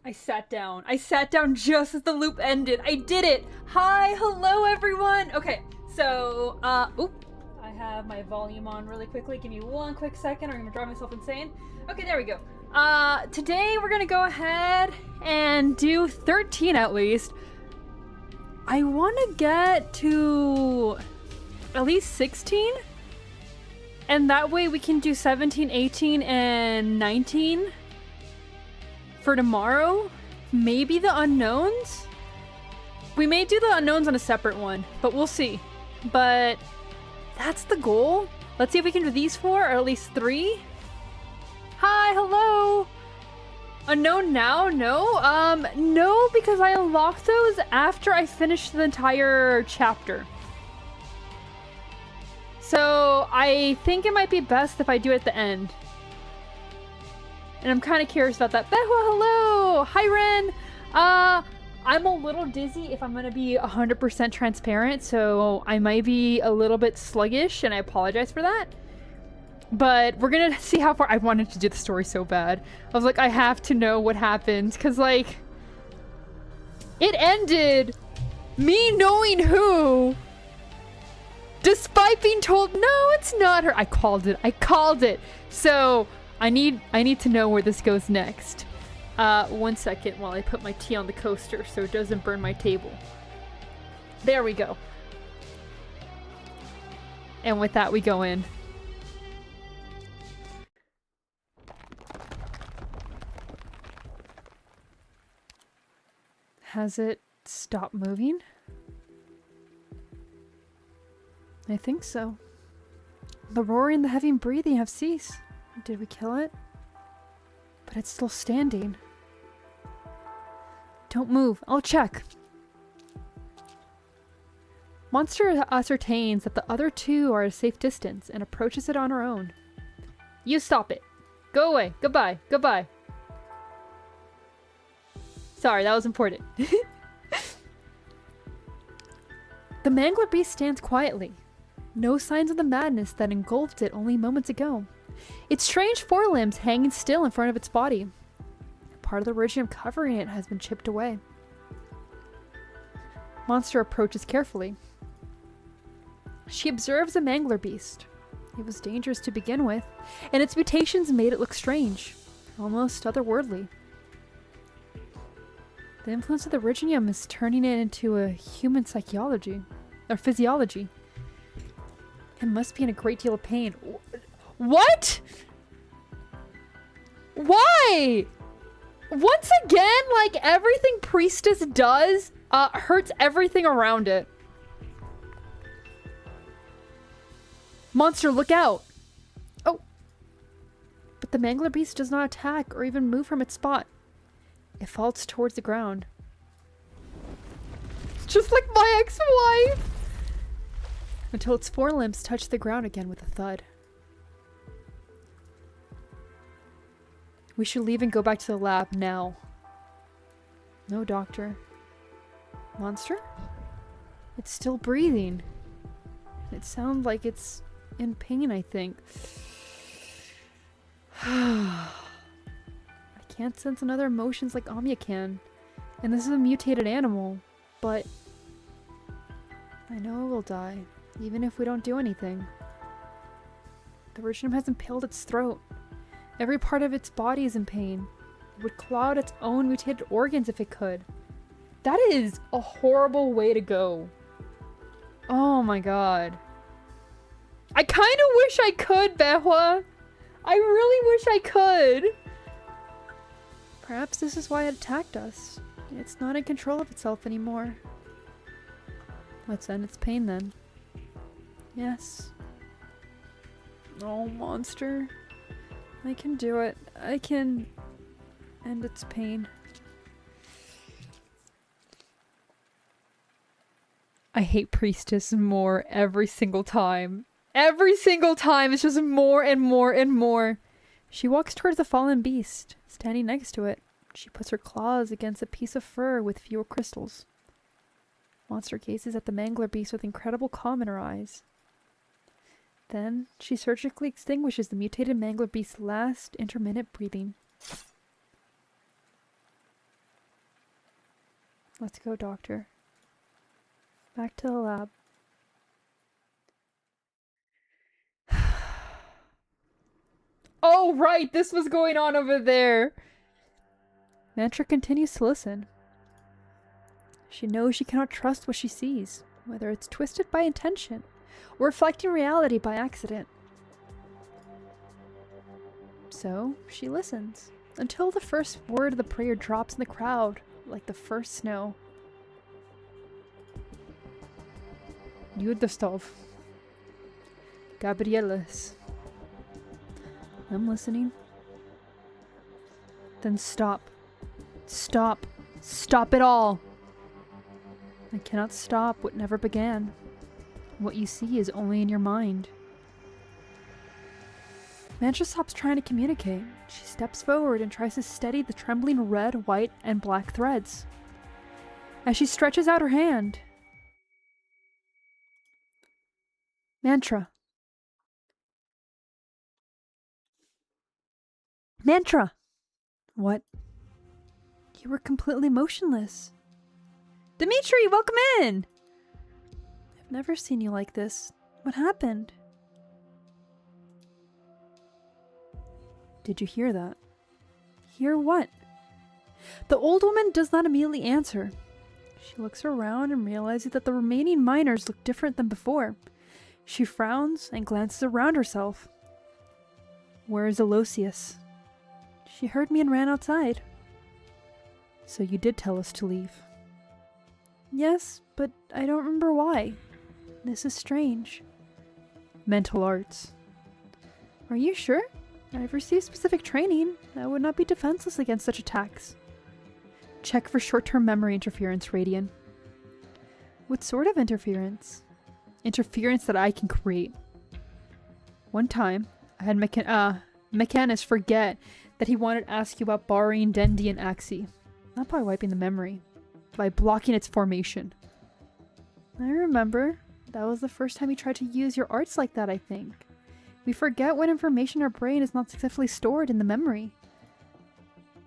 I sat down. I sat down just as the loop ended. I did it! Hi, hello everyone! Okay, so, oop. I have my volume on really quickly. Give me one quick second or I'm gonna drive myself insane. Okay, there we go. Today we're gonna go ahead and do 13 at least. I wanna get to at least 16. And that way we can do 17, 18, and 19 for tomorrow. Maybe the unknowns? We may do the unknowns on a separate one, but we'll see. But that's the goal. Let's see if we can do these 4 or at least 3. Hi, hello. Unknown now? No? No, because I unlocked those after I finished the entire chapter. So I think it might be best if I do it at the end. And I'm kind of curious about that. Behua, hello! Hi, Ren! I'm a little dizzy if I'm going to be 100% transparent, so I might be a little bit sluggish, and I apologize for that. But we're going to see how far... I wanted to do the story so bad. I was like, I have to know what happened, because, like... It ended me knowing who... Despite being told, no, it's not her. I called it. I called it. So I need to know where this goes next. 1 second while I put my tea on the coaster so it doesn't burn my table. There we go. And with that, we go in. Has it stopped moving? I think so. The roaring and the heavy breathing have ceased. Did we kill it? But it's still standing. Don't move. I'll check. Monster ascertains that the other 2 are at a safe distance and approaches it on her own. You stop it. Go away. Goodbye. Goodbye. Sorry, that was important. The mangler beast stands quietly. No signs of the madness that engulfed it only moments ago. Its strange forelimbs hanging still in front of its body. Part of the originum covering it has been chipped away. Monster approaches carefully. She observes the mangler beast. It was dangerous to begin with, and its mutations made it look strange, almost otherworldly. The influence of the originum is turning it into a human psychology, or physiology. It must be in a great deal of pain. What? Why? Once again, like everything Priestess does, hurts everything around it. Monster, look out! Oh. But the mangler beast does not attack or even move from its spot. It falls towards the ground. Just like my ex-wife! Until its forelimbs touch the ground again with a thud. We should leave and go back to the lab now. No, doctor. Monster? It's still breathing. It sounds like it's in pain, I think. I can't sense another emotions like Anya can. And this is a mutated animal. But I know it will die. Even if we don't do anything. The originum has impaled its throat. Every part of its body is in pain. It would claw out its own mutated organs if it could. That is a horrible way to go. Oh my god. I kind of wish I could, Behua. I really wish I could. Perhaps this is why it attacked us. It's not in control of itself anymore. Let's end its pain then. Yes. Oh, monster. I can do it. I can end its pain. I hate Priestess more every single time. Every single time it's just more and more and more. She walks towards the fallen beast, standing next to it. She puts her claws against a piece of fur with fewer crystals. Monster gazes at the mangler beast with incredible calm in her eyes. Then, she surgically extinguishes the mutated mangler beast's last intermittent breathing. Let's go, doctor. Back to the lab. Oh, right! This was going on over there! Mantra continues to listen. She knows she cannot trust what she sees, whether it's twisted by intention or reflecting reality by accident. So, she listens, until the first word of the prayer drops in the crowd, like the first snow. Yudostov. Gabrielis. I'm listening. Then stop. Stop. Stop it all! I cannot stop what never began. What you see is only in your mind. Mantra stops trying to communicate. She steps forward and tries to steady the trembling red, white, and black threads. As she stretches out her hand, Mantra. Mantra! What? You were completely motionless. Dimitri, welcome in! I've never seen you like this. What happened? Did you hear that? Hear what? The old woman does not immediately answer. She looks around and realizes that the remaining miners look different than before. She frowns and glances around herself. Where is Aloysius? She heard me and ran outside. So you did tell us to leave. Yes, but I don't remember why. This is strange. Mental arts. Are you sure? I've received specific training. I would not be defenseless against such attacks. Check for short-term memory interference, Radian. What sort of interference? Interference that I can create. One time, I had Mechanus forget that he wanted to ask you about borrowing Dendi and Axie. Not by wiping the memory, but by blocking its formation. I remember. That was the first time you tried to use your arts like that, I think. We forget when information in our brain is not successfully stored in the memory.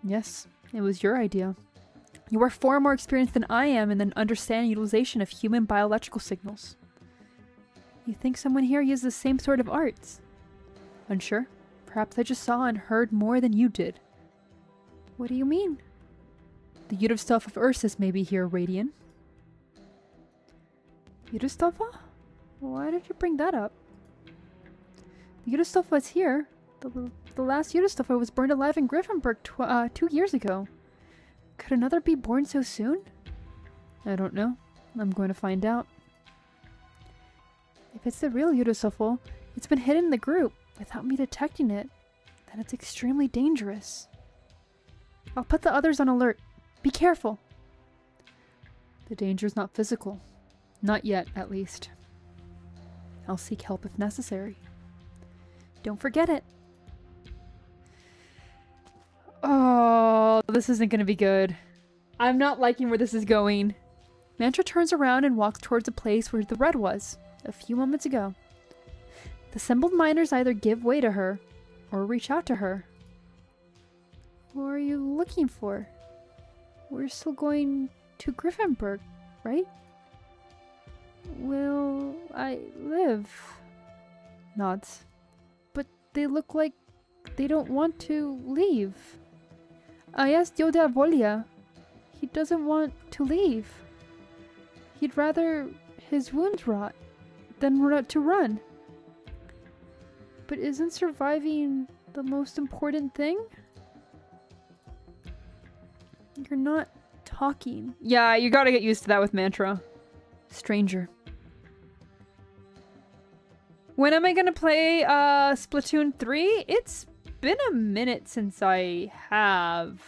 Yes, it was your idea. You are far more experienced than I am in the understanding utilization of human bioelectrical signals. You think someone here uses the same sort of arts? Unsure? Perhaps I just saw and heard more than you did. What do you mean? The Yudovstov of Ursus may be here, Radian. Yudovstova? Why did you bring that up? The Yudovstova is here. The last Yudovstova was burned alive in Griffinburg 2 years ago. Could another be born so soon? I don't know. I'm going to find out. If it's the real Yudovstova, it's been hidden in the group without me detecting it. Then it's extremely dangerous. I'll put the others on alert. Be careful. The danger's not physical. Not yet, at least. I'll seek help if necessary. Don't forget it. Oh, this isn't going to be good. I'm not liking where this is going. Mantra turns around and walks towards the place where the red was, a few moments ago. The assembled miners either give way to her, or reach out to her. What are you looking for? We're still going to Griffinburg, right? Will I live? Nods. But they look like they don't want to leave. I asked Yoda Volia. He doesn't want to leave. He'd rather his wounds rot than to run. But isn't surviving the most important thing? You're not talking. Yeah, you gotta get used to that with Mantra. Stranger. When am I gonna play Splatoon 3? It's been a minute since I have.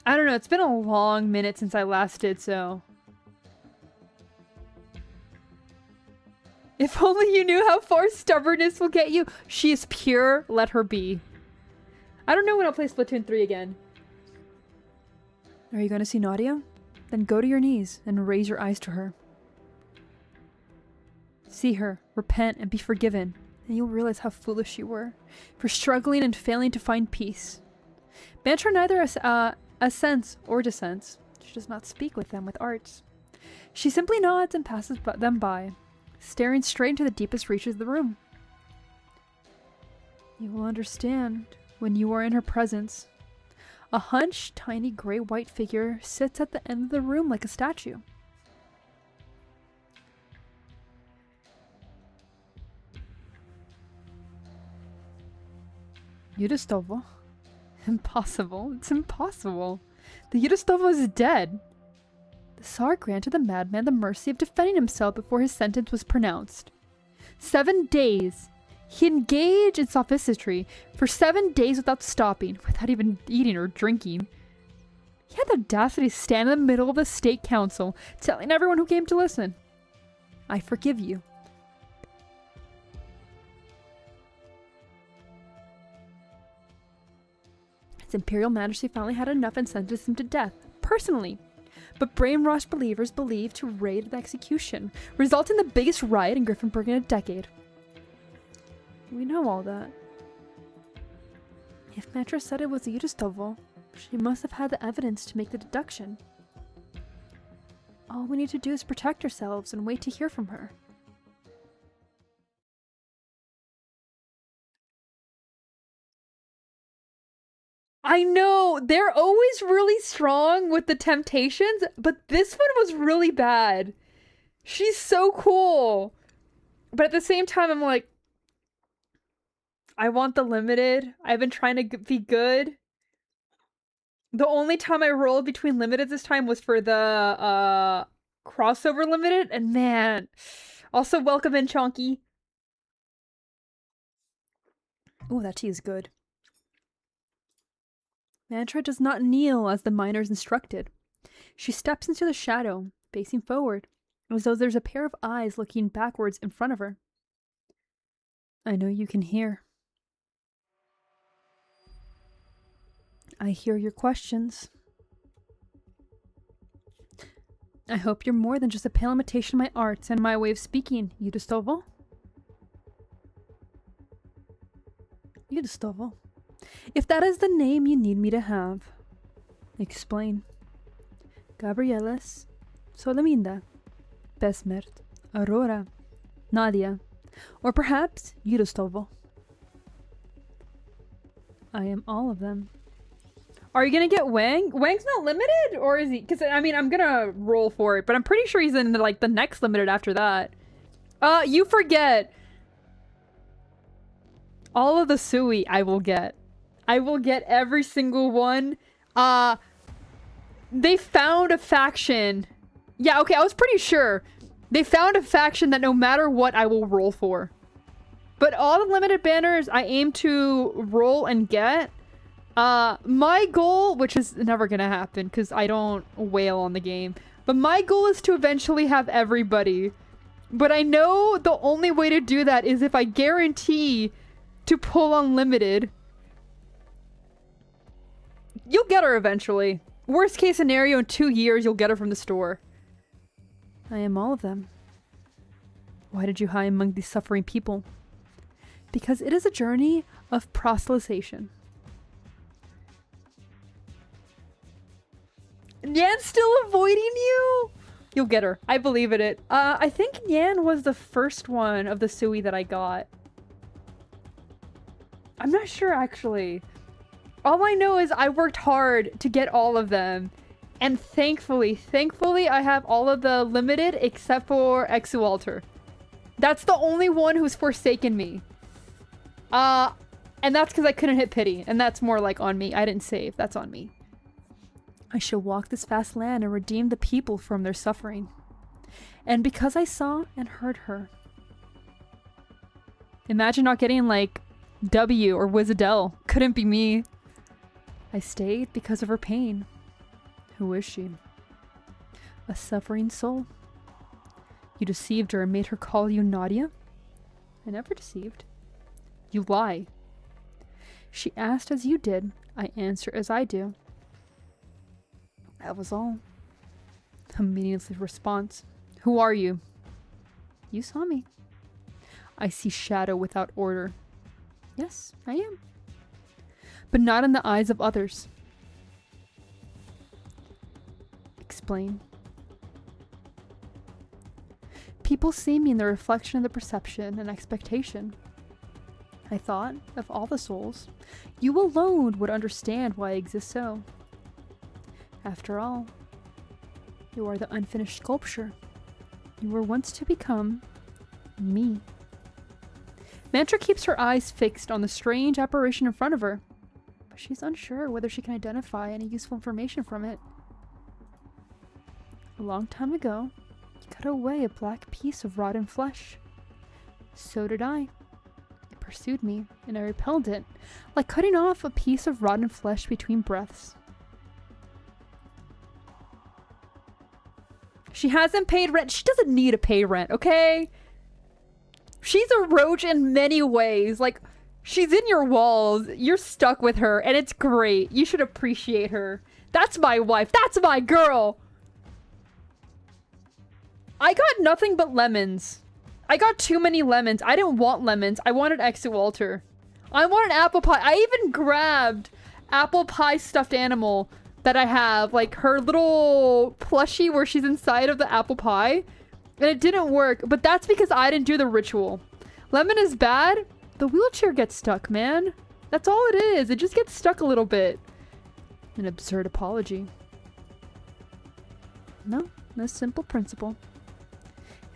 I don't know, it's been a long minute since I last did so. If only you knew how far stubbornness will get you. She is pure, let her be. I don't know when I'll play Splatoon 3 again. Are you going to see Nadia? Then go to your knees and raise your eyes to her. See her, repent, and be forgiven, and you'll realize how foolish you were for struggling and failing to find peace. Banter neither assents or dissents. She does not speak with them with arts. She simply nods and passes them by, staring straight into the deepest reaches of the room. You will understand when you are in her presence. A hunched, tiny gray-white figure sits at the end of the room like a statue. Yudostovo? Impossible. It's impossible. The Yudostovo is dead. The Tsar granted the madman the mercy of defending himself before his sentence was pronounced. 7 days. He engaged in sophistry for 7 days without stopping, without even eating or drinking. He had the audacity to stand in the middle of the state council, telling everyone who came to listen, "I forgive you." His Imperial Majesty finally had enough and sentenced him to death, personally. But brainwashed believers believed to raid the execution, resulting in the biggest riot in Griffinburg in a decade. We know all that. If Matra said it was the Yudostovo, she must have had the evidence to make the deduction. All we need to do is protect ourselves and wait to hear from her. I know, they're always really strong with the temptations, but this one was really bad. She's so cool. But at the same time, I'm like, I want the limited. I've been trying to be good. The only time I rolled between limited this time was for the crossover limited, and man. Also, welcome in, Chonky. Oh, that tea is good. Mantra does not kneel as the miners instructed. She steps into the shadow, facing forward, as though there's a pair of eyes looking backwards in front of her. I know you can hear. I hear your questions. I hope you're more than just a pale imitation of my arts and my way of speaking, Yudostovo. Yudostovo. If that is the name you need me to have. Explain. Gabrieles, Solaminda, Besmert, Aurora, Nadia, or perhaps Yudostovo. I am all of them. Are you gonna get Wang? Wang's not limited? Or is he? Because, I mean, I'm gonna roll for it, but I'm pretty sure he's in, like, the next limited after that. You forget. All of the Sui I will get. I will get every single one. They found a faction. Yeah, okay, I was pretty sure. They found a faction that no matter what, I will roll for. But all the limited banners I aim to roll and get. My goal, which is never gonna happen because I don't wail on the game, but my goal is to eventually have everybody. But I know the only way to do that is if I guarantee to pull unlimited. You'll get her eventually. Worst case scenario, in 2 years, you'll get her from the store. I am all of them. Why did you hide among these suffering people? Because it is a journey of proselytization. Nyan's still avoiding you? You'll get her. I believe in it. I think Nyan was the first one of the Sui that I got. I'm not sure, actually. All I know is I worked hard to get all of them. And thankfully, I have all of the limited except for Exualter. That's the only one who's forsaken me. And that's because I couldn't hit pity. And that's more like on me. I didn't save. That's on me. I shall walk this vast land and redeem the people from their suffering. And because I saw and heard her. Imagine not getting like W or Wizadell. Couldn't be me. I stayed because of her pain. Who is she? A suffering soul. You deceived her and made her call you Nadia? I never deceived. You lie. She asked as you did. I answer as I do. That was all. A meaningless response. Who are you? You saw me. I see shadow without order. Yes, I am. but not in the eyes of others. Explain. People see me in the reflection of the perception and expectation. I thought, of all the souls, you alone would understand why I exist so. After all, you are the unfinished sculpture. You were once to become me. Mantra keeps her eyes fixed on the strange apparition in front of her, but she's unsure whether she can identify any useful information from it. A long time ago, you cut away a black piece of rotten flesh. So did I. It pursued me, and I repelled it, like cutting off a piece of rotten flesh between breaths. She hasn't paid rent. She doesn't need to pay rent, okay? She's a roach in many ways. Like, she's in your walls. You're stuck with her, and it's great. You should appreciate her. That's my wife. That's my girl. I got nothing but lemons. I got too many lemons. I didn't want lemons. I wanted Exit Walter. I wanted apple pie. I even grabbed apple pie stuffed animal that I have. Like, her little plushie where she's inside of the apple pie. And it didn't work. But that's because I didn't do the ritual. Lemon is bad. The wheelchair gets stuck, man. That's all it is. It just gets stuck a little bit. An absurd apology. No, a simple principle.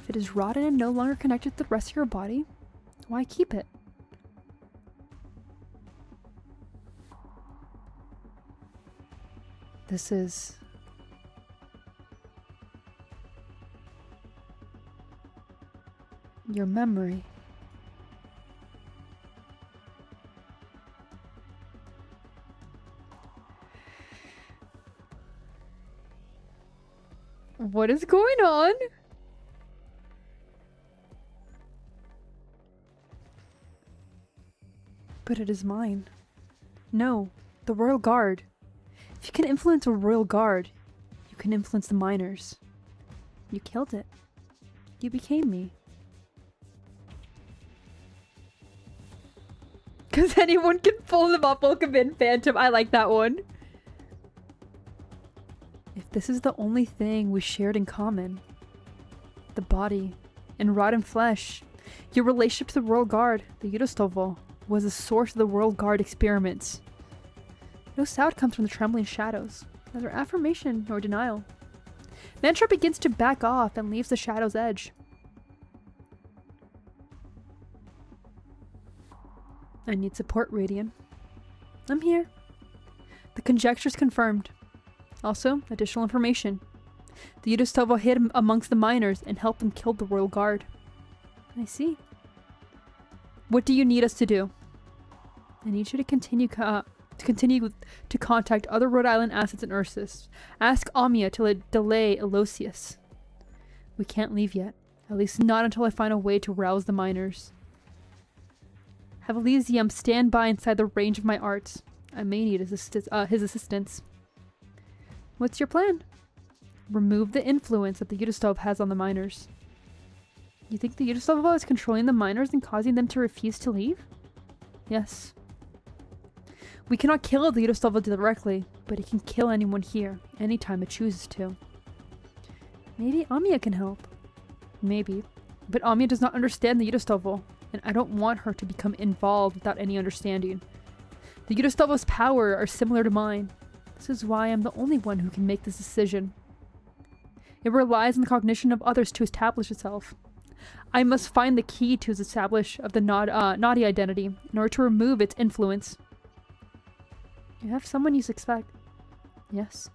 If it is rotten and no longer connected to the rest of your body, why keep it? This is... your memory. What is going on? But it is mine. No, the Royal Guard. If you can influence a Royal Guard, you can influence the miners. You killed it. You became me. Because anyone can pull them up. Welcome in, Phantom. I like that one. If this is the only thing we shared in common, the body and rotten flesh, your relationship to the Royal Guard, the Yudostovo, was the source of the Royal Guard experiments. No sound comes from the trembling shadows, neither affirmation nor denial. Mantra begins to back off and leaves the shadow's edge. I need support, Radiant. I'm here. The conjecture's confirmed. Also, additional information. The Yudostovo hid amongst the miners and helped them kill the Royal Guard. I see. What do you need us to do? I need you to continue to contact other Rhode Island assets in Ursus. Ask Amia to delay Elosius. We can't leave yet. At least not until I find a way to rouse the miners. Have Elysium stand by inside the range of my arts. I may need his assistance. What's your plan? Remove the influence that the Yudostov has on the miners. You think the Yudostovo is controlling the miners and causing them to refuse to leave? Yes. We cannot kill the Yudostovo directly, but it can kill anyone here, anytime it chooses to. Maybe Amia can help. Maybe. But Amia does not understand the Yudostovo, and I don't want her to become involved without any understanding. The Yudostovo's power are similar to mine. This is why I'm the only one who can make this decision. It relies on the cognition of others to establish itself. I must find the key to its establish of the naughty identity in order to remove its influence. You have someone you suspect. Yes.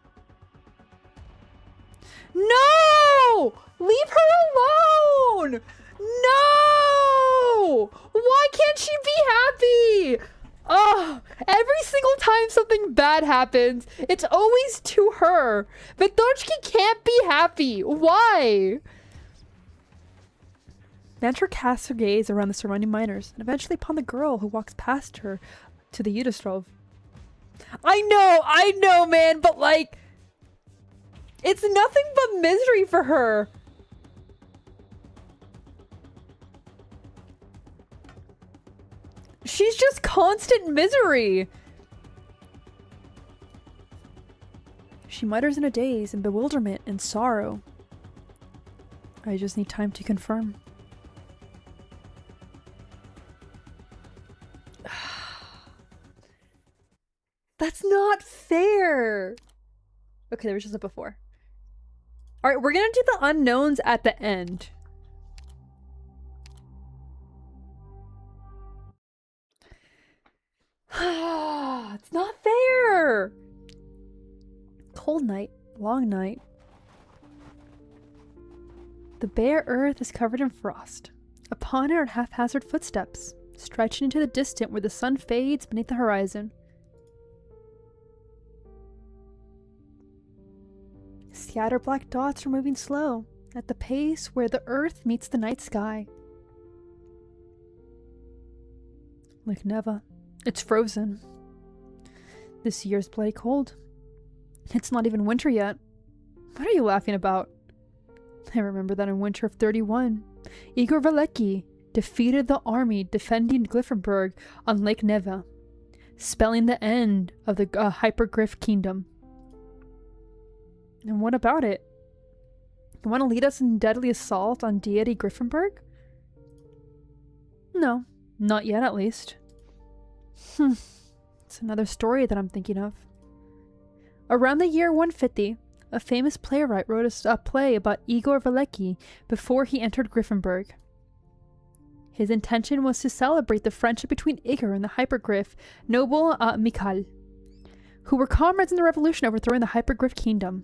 No! Leave her alone! No! Why can't she be happy? Oh, every single time something bad happens, it's always to her. Vitochki can't be happy. Why? Mantra casts her gaze around the surrounding miners and eventually upon the girl who walks past her to the Yudostrov. I know, man, but like, it's nothing but misery for her. She's just constant misery. She mutters in a daze, in bewilderment and sorrow. I just need time to confirm. That's not fair! Okay, there was just a before. Alright, we're gonna do the unknowns at the end. It's not fair! Cold night, long night. The bare earth is covered in frost. Upon it are haphazard footsteps, stretching into the distant where the sun fades beneath the horizon. Scattered black dots are moving slow, at the pace where the earth meets the night sky. Like Neva. It's frozen. This year's bloody cold. It's not even winter yet. What are you laughing about? I remember that in winter of 31, Igor Velecki defeated the army defending Glyphenburg on Lake Neva, spelling the end of the Hypergryph Kingdom. And what about it? You want to lead us in deadly assault on deity Gryffindor? No, not yet at least. It's another story that I'm thinking of. Around the year 150, a famous playwright wrote a play about Igor Velecki before he entered Gryffindor. His intention was to celebrate the friendship between Igor and the Hypergryph noble Mikhail, who were comrades in the revolution overthrowing the Hypergryph Kingdom.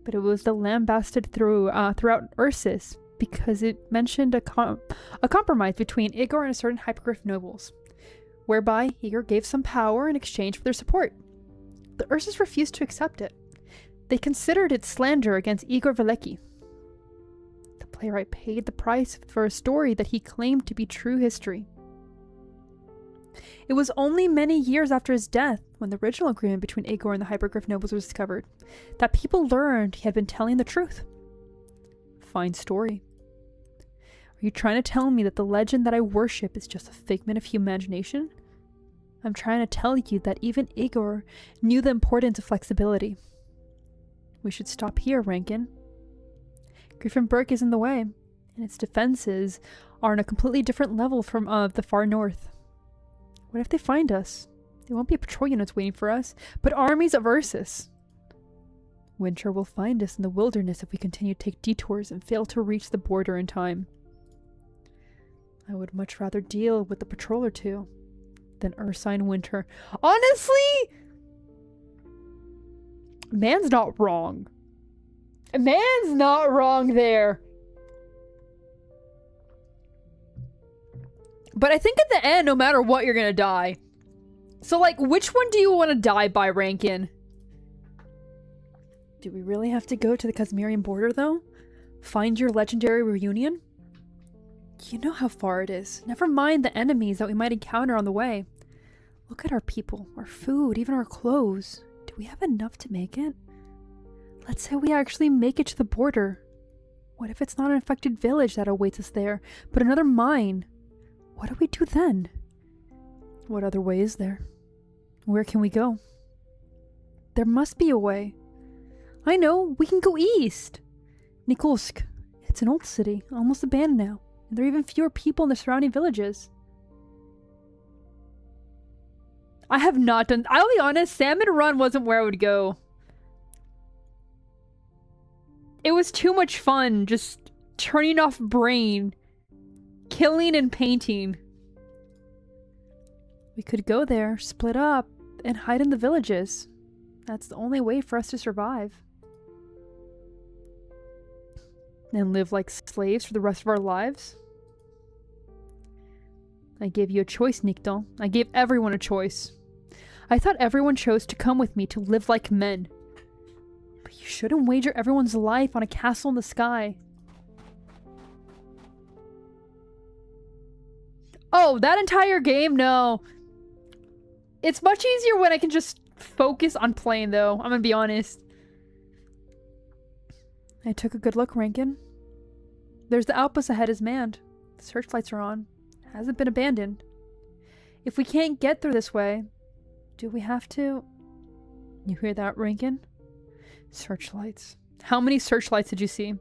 But it was lambasted throughout Ursus because it mentioned a compromise between Igor and a certain Hypergryph nobles, whereby Igor gave some power in exchange for their support. The Ursus refused to accept it. They considered it slander against Igor Velecki. The playwright paid the price for a story that he claimed to be true history. It was only many years after his death, when the original agreement between Igor and the Hypergryph nobles was discovered, that people learned he had been telling the truth. Fine story. Are you trying to tell me that the legend that I worship is just a figment of human imagination? I'm trying to tell you that even Igor knew the importance of flexibility. We should stop here, Rankin. Gryffindor is in the way, and its defenses are on a completely different level from the far north. What if they find us? There won't be patrol units waiting for us, but armies of Ursus. Winter will find us in the wilderness if we continue to take detours and fail to reach the border in time. I would much rather deal with the patrol or two than Ursine Winter. Honestly, man's not wrong. Man's not wrong there. But I think at the end, no matter what, you're gonna die. So, like, which one do you want to die by, Rankin? Do we really have to go to the Casmerian border, though? Find your legendary reunion? You know how far it is. Never mind the enemies that we might encounter on the way. Look at our people, our food, even our clothes. Do we have enough to make it? Let's say we actually make it to the border. What if it's not an infected village that awaits us there, but another mine? What do we do then? What other way is there? Where can we go? There must be a way. I know, we can go east. Nikolsk. It's an old city, almost abandoned now. And there are even fewer people in the surrounding villages. I have not done... I'll be honest, Salmon Run wasn't where I would go. It was too much fun just turning off brain, killing and painting. We could go there, split up, and hide in the villages. That's the only way for us to survive. And live like slaves for the rest of our lives? I gave you a choice, Nikto. I gave everyone a choice. I thought everyone chose to come with me to live like men. But you shouldn't wager everyone's life on a castle in the sky. Oh, that entire game? No. It's much easier when I can just focus on playing, though. I'm gonna be honest. I took a good look, Rankin. There's the outpost ahead is manned. The searchlights are on. Hasn't been abandoned. If we can't get through this way, do we have to... You hear that, Rankin? Searchlights. How many searchlights did you see?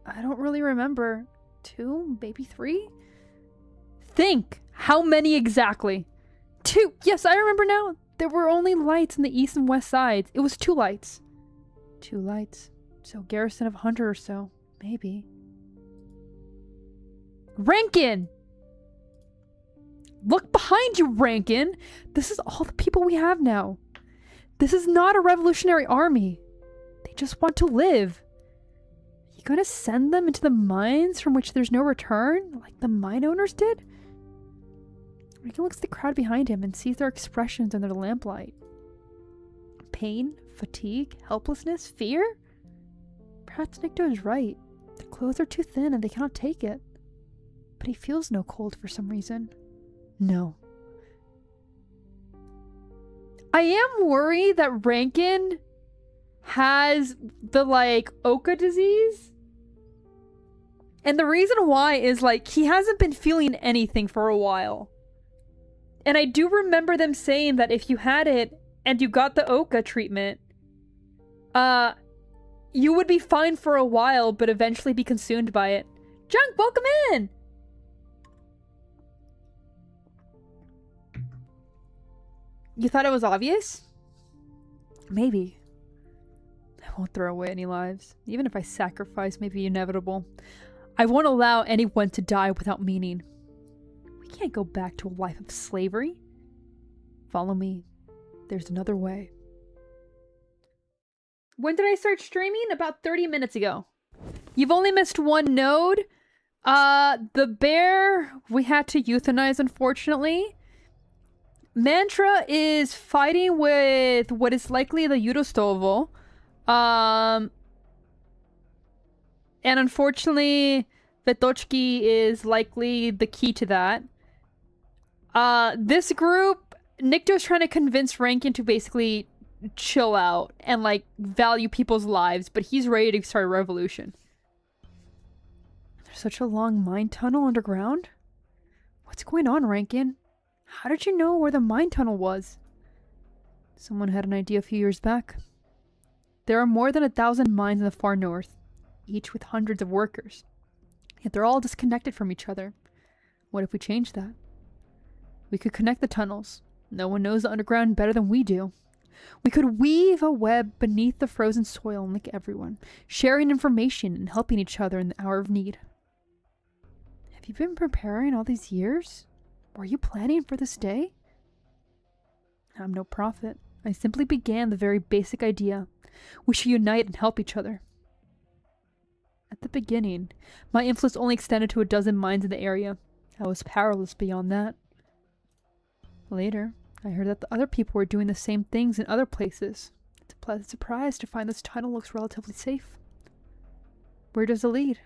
I don't really remember. 2? Maybe 3? Think! How many exactly? 2! Yes, I remember now! There were only lights in the east and west sides. It was 2 lights. 2 lights. So garrison of 100 or so. Maybe. Rankin! Look behind you, Rankin! This is all the people we have now. This is not a revolutionary army. They just want to live. You gonna send them into the mines from which there's no return, like the mine owners did? Rankin looks at the crowd behind him and sees their expressions under the lamplight. Pain, fatigue, helplessness, fear? Perhaps Nikto is right. Their clothes are too thin and they cannot take it. But he feels no cold for some reason. No. I am worried that Rankin has the, Oka disease. And the reason why is, he hasn't been feeling anything for a while. And I do remember them saying that if you had it and you got the Oka treatment, you would be fine for a while, but eventually be consumed by it. Junk, welcome in! You thought it was obvious? Maybe. I won't throw away any lives. Even if I sacrifice may be inevitable. I won't allow anyone to die without meaning. We can't go back to a life of slavery. Follow me. There's another way. When did I start streaming? About 30 minutes ago. You've only missed one node. The bear we had to euthanize, unfortunately. Mantra is fighting with what is likely the Yudostovo. And unfortunately, Vetochki is likely the key to that. This group, Nikto's trying to convince Rankin to basically chill out and, value people's lives, but he's ready to start a revolution. There's such a long mine tunnel underground? What's going on, Rankin? How did you know where the mine tunnel was? Someone had an idea a few years back. There are more than 1,000 mines in the far north, each with hundreds of workers. Yet they're all disconnected from each other. What if we change that? We could connect the tunnels. No one knows the underground better than we do. We could weave a web beneath the frozen soil and link everyone, sharing information and helping each other in the hour of need. Have you been preparing all these years? Were you planning for this day? I'm no prophet. I simply began the very basic idea. We should unite and help each other. At the beginning, my influence only extended to a dozen mines in the area. I was powerless beyond that. Later, I heard that the other people were doing the same things in other places. It's a pleasant surprise to find this tunnel looks relatively safe. Where does it lead?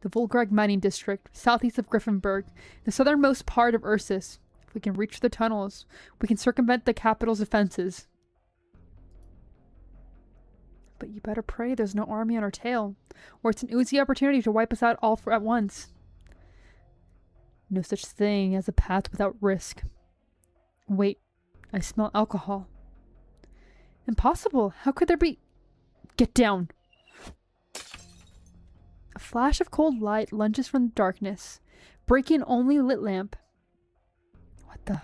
The Volgreg mining district, southeast of Griffinburg, the southernmost part of Ursus. If we can reach the tunnels, we can circumvent the capital's defenses. But you better pray there's no army on our tail, or it's an oozy opportunity to wipe us out all at once. No such thing as a path without risk. Wait, I smell alcohol. Impossible! How could there be— Get down! A flash of cold light lunges from the darkness, breaking only a lit lamp. What the—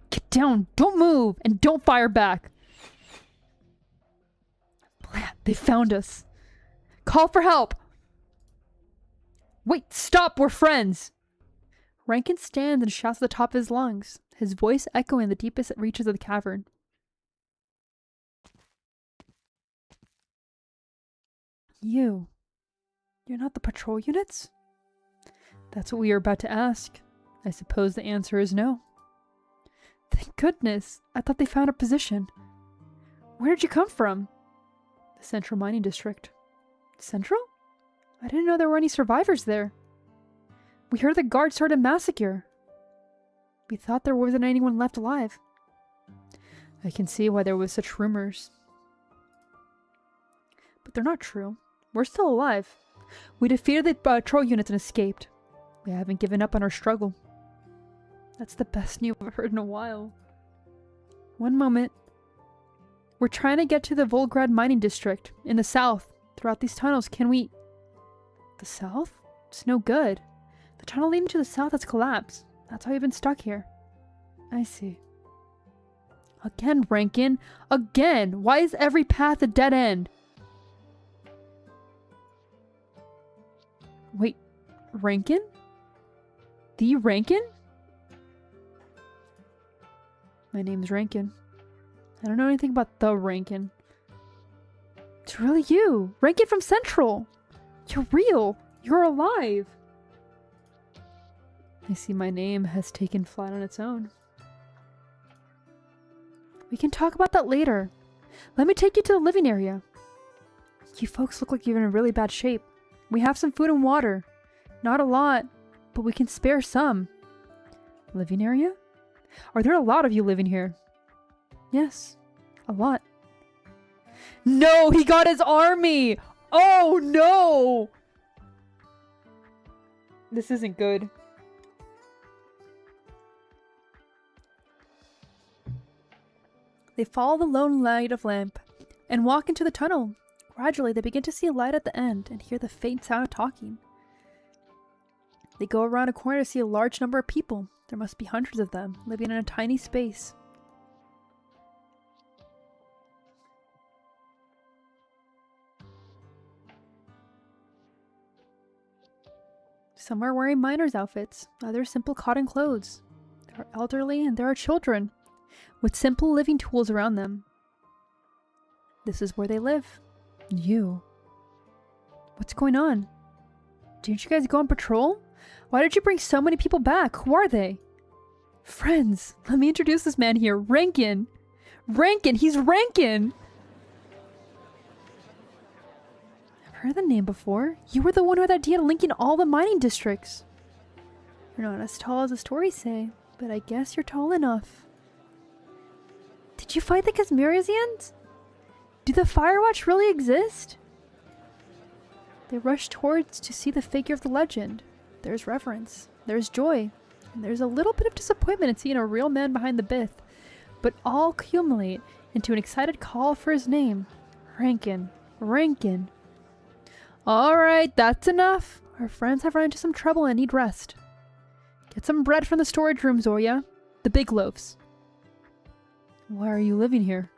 Get down! Don't move! And don't fire back! Blah, they found us! Call for help! Wait, stop! We're friends! Rankin stands and shouts at the top of his lungs, his voice echoing the deepest reaches of the cavern. You're not the patrol units? That's what we are about to ask. I suppose the answer is no. Thank goodness! I thought they found a position. Where did you come from? The Central Mining District. Central? I didn't know there were any survivors there. We heard the guards started a massacre. We thought there wasn't anyone left alive. I can see why there was such rumors. But they're not true. We're still alive. We defeated the patrol units and escaped. We haven't given up on our struggle. That's the best news I've heard in a while. One moment. We're trying to get to the Volgrad mining district in the south. Throughout these tunnels, can we... The south? It's no good. The tunnel leading to the south has collapsed. That's why we've been stuck here. I see. Again, Rankin. Again! Why is every path a dead end? Wait, Rankin? The Rankin? My name's Rankin. I don't know anything about the Rankin. It's really you! Rankin from Central! You're real! You're alive! I see my name has taken flight on its own. We can talk about that later. Let me take you to the living area. You folks look like you're in really bad shape. We have some food and water. Not a lot, but we can spare some. Living area? Are there a lot of you living here? Yes, a lot. No, he got his army! Oh no! This isn't good. They follow the lone light of lamp and walk into the tunnel. Gradually, they begin to see a light at the end and hear the faint sound of talking. They go around a corner to see a large number of people. There must be hundreds of them, living in a tiny space. Some are wearing miners' outfits, others simple cotton clothes. There are elderly and there are children, with simple living tools around them. This is where they live. You. What's going on? Didn't you guys go on patrol? Why did you bring so many people back? Who are they? Friends, let me introduce this man here, Rankin. Rankin, he's Rankin! I've heard the name before. You were the one who had the idea of linking all the mining districts. You're not as tall as the stories say, but I guess you're tall enough. Did you fight the Kazmirians? Do the Firewatch really exist? They rush towards to see the figure of the legend. There's reverence, there's joy, and there's a little bit of disappointment in seeing a real man behind the bith, but all accumulate into an excited call for his name. Rankin. Rankin. Alright, that's enough. Our friends have run into some trouble and need rest. Get some bread from the storage room, Zoya. The big loaves. Why are you living here?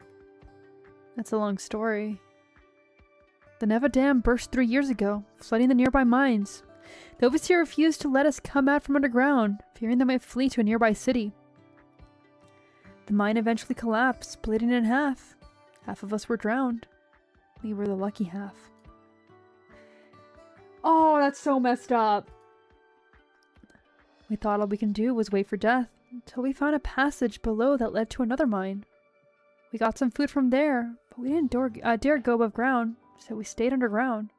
That's a long story. The Neva Dam burst 3 years ago, flooding the nearby mines. The overseer refused to let us come out from underground, fearing they might flee to a nearby city. The mine eventually collapsed, splitting in half. Half of us were drowned. We were the lucky half. Oh, that's so messed up. We thought all we can do was wait for death, until we found a passage below that led to another mine. We got some food from there, but we didn't dare go above ground, so we stayed underground.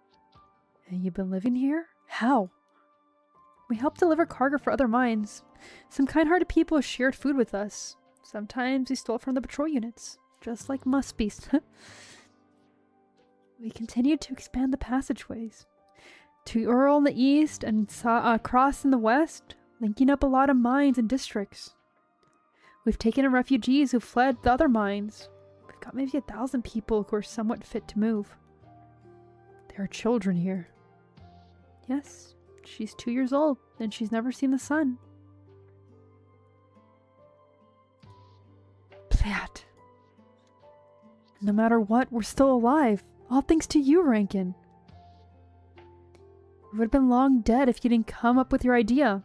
And you've been living here? How? We helped deliver cargo for other mines. Some kind-hearted people shared food with us. Sometimes we stole from the patrol units, just like Muspies. We continued to expand the passageways. To Ural in the east and across in the west, linking up a lot of mines and districts. We've taken in refugees who fled the other mines. We've got maybe 1,000 people who are somewhat fit to move. There are children here. Yes, she's 2 years old and she's never seen the sun. Plat. No matter what, we're still alive. All thanks to you, Rankin. We would have been long dead if you didn't come up with your idea.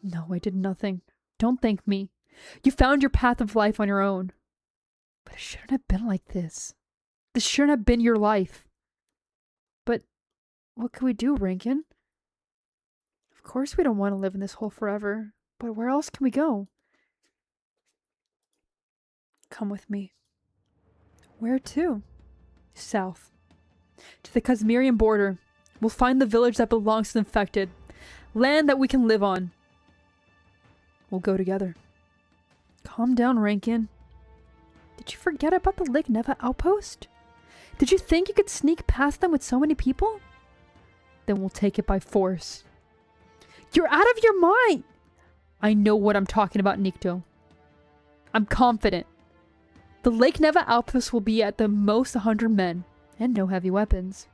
No, I did nothing. Don't thank me. You found your path of life on your own. But it shouldn't have been like this. This shouldn't have been your life. But what can we do, Rankin? Of course we don't want to live in this hole forever, but where else can we go? Come with me. Where to? South. To the Kazmirian border. We'll find the village that belongs to the infected. Land that we can live on. We'll go together. Calm down, Rankin. Did you forget about the Lake Neva outpost? Did you think you could sneak past them with so many people? Then we'll take it by force. You're out of your mind! I know what I'm talking about, Nikto. I'm confident. The Lake Neva outpost will be at the most 100 men, and no heavy weapons.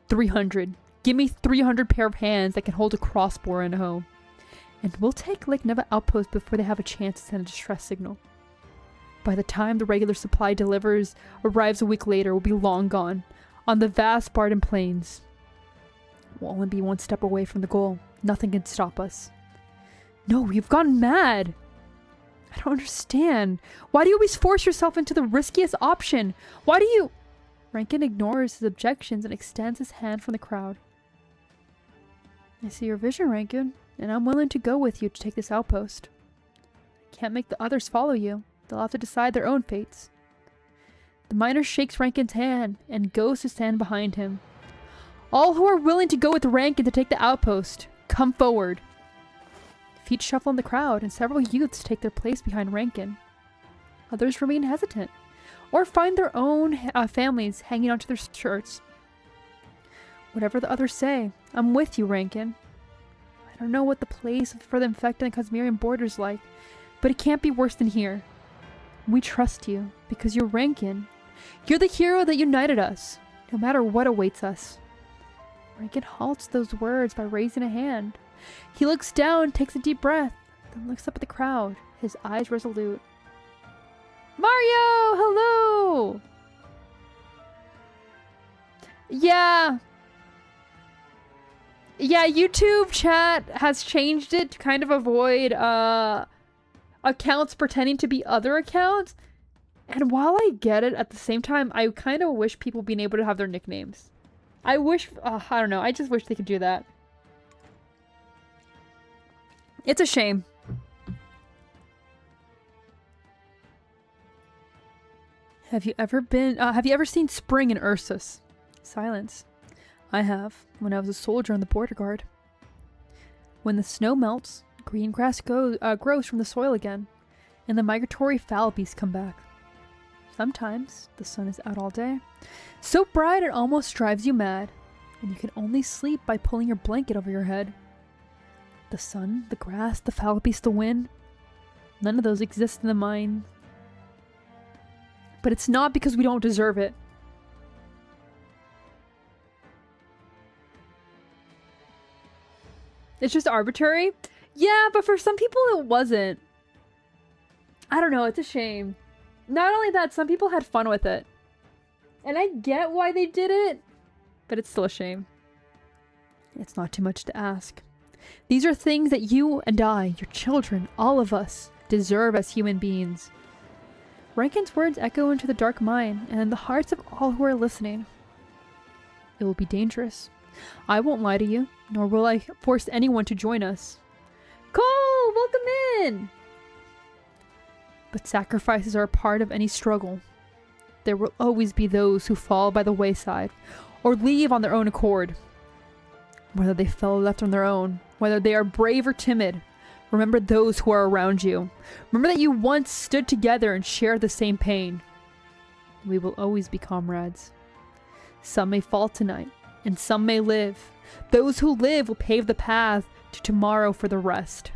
300. Give me 300 pair of hands that can hold a crossbow and a hoe. And we'll take Lake Neva outpost before they have a chance to send a distress signal. By the time the regular supply arrives a week later, we'll be long gone, on the vast Spartan plains. We'll only be one step away from the goal. Nothing can stop us. No, you've gone mad! I don't understand. Why do you always force yourself into the riskiest option? Why do you... Rankin ignores his objections and extends his hand from the crowd. I see your vision, Rankin, and I'm willing to go with you to take this outpost. I can't make the others follow you. They'll have to decide their own fates. The miner shakes Rankin's hand and goes to stand behind him. All who are willing to go with Rankin to take the outpost, come forward. Feet shuffle in the crowd, and several youths take their place behind Rankin. Others remain hesitant, or find their own families hanging onto their shirts. Whatever the others say, I'm with you, Rankin. I don't know what the place for the infected and Cosmerian border's like, but it can't be worse than here. We trust you, because you're Rankin. You're the hero that united us, no matter what awaits us. Rankin halts those words by raising a hand. He looks down, takes a deep breath, then looks up at the crowd, his eyes resolute. Mario! Hello! Yeah, YouTube chat has changed it to kind of avoid accounts pretending to be other accounts. And while I get it, at the same time, I kind of wish people being able to have their nicknames. I wish, I don't know, I just wish they could do that. It's a shame. Have you ever seen spring in Ursus? Silence. I have, when I was a soldier on the border guard. When the snow melts, green grass grows from the soil again, and the migratory fowl beasts come back. Sometimes the sun is out all day, so bright it almost drives you mad, and you can only sleep by pulling your blanket over your head. The sun, the grass, the fowl beasts, the wind, none of those exist in the mind. But it's not because we don't deserve it. It's just arbitrary? Yeah, but for some people it wasn't. I don't know, it's a shame. Not only that, some people had fun with it. And I get why they did it, but it's still a shame. It's not too much to ask. These are things that you and I, your children, all of us, deserve as human beings. Rankin's words echo into the dark mind and in the hearts of all who are listening. It will be dangerous. I won't lie to you, nor will I force anyone to join us. Cole, welcome in! But sacrifices are a part of any struggle. There will always be those who fall by the wayside, or leave on their own accord. Whether they fell or left on their own, whether they are brave or timid, remember those who are around you. Remember that you once stood together and shared the same pain. We will always be comrades. Some may fall tonight, and some may live. Those who live will pave the path to tomorrow for the rest.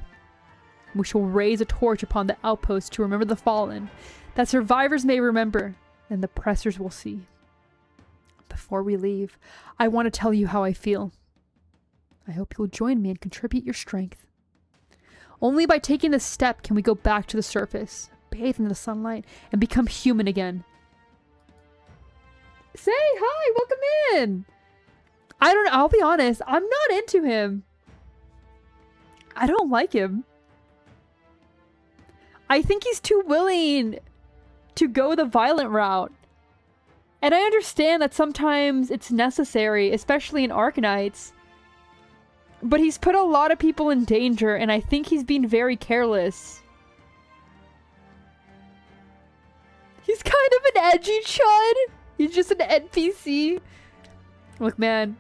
We shall raise a torch upon the outpost to remember the fallen, that survivors may remember, and the oppressors will see. Before we leave, I want to tell you how I feel. I hope you'll join me and contribute your strength. Only by taking this step can we go back to the surface, bathe in the sunlight, and become human again. Say hi, welcome in! I don't know, I'll be honest, I'm not into him. I don't like him. I think he's too willing to go the violent route. And I understand that sometimes it's necessary, especially in Arknights. But he's put a lot of people in danger, and I think he's been very careless. He's kind of an edgy chud. He's just an NPC. Look, man.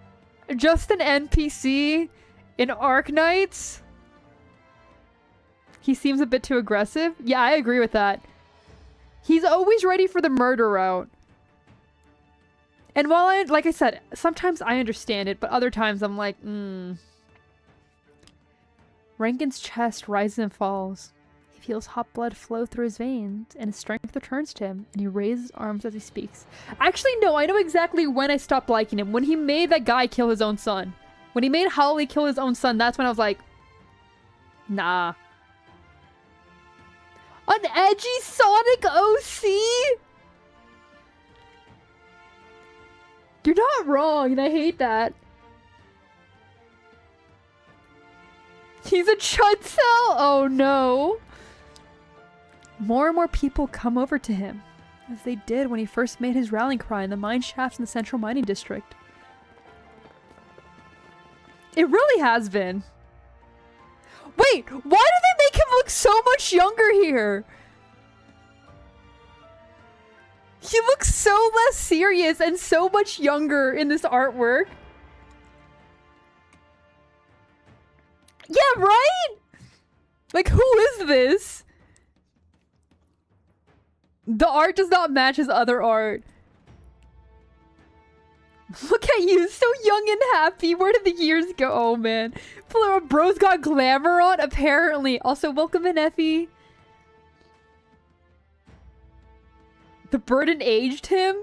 Just an NPC in Arknights? He seems a bit too aggressive. Yeah, I agree with that. He's always ready for the murder route. And while like I said, sometimes I understand it, but other times I'm like, Rankin's chest rises and falls. If feels hot blood flow through his veins, and his strength returns to him, and he raises his arms as he speaks. Actually, no, I know exactly when I stopped liking him. When he made that guy kill his own son. When he made Holly kill his own son, that's when I was like, nah. An edgy Sonic OC? You're not wrong, and I hate that. He's a chud cell? Oh no. More and more people come over to him, as they did when he first made his rallying cry in the mine shafts in the Central Mining District. It really has been. Wait, why do they make him look so much younger here? He looks so less serious and so much younger in this artwork. Yeah, right? Like, who is this? The art does not match his other art. Look at you, so young and happy. Where did the years go? Oh, man. Bro's got glamour on, apparently. Also, welcome in, Effie. The burden aged him?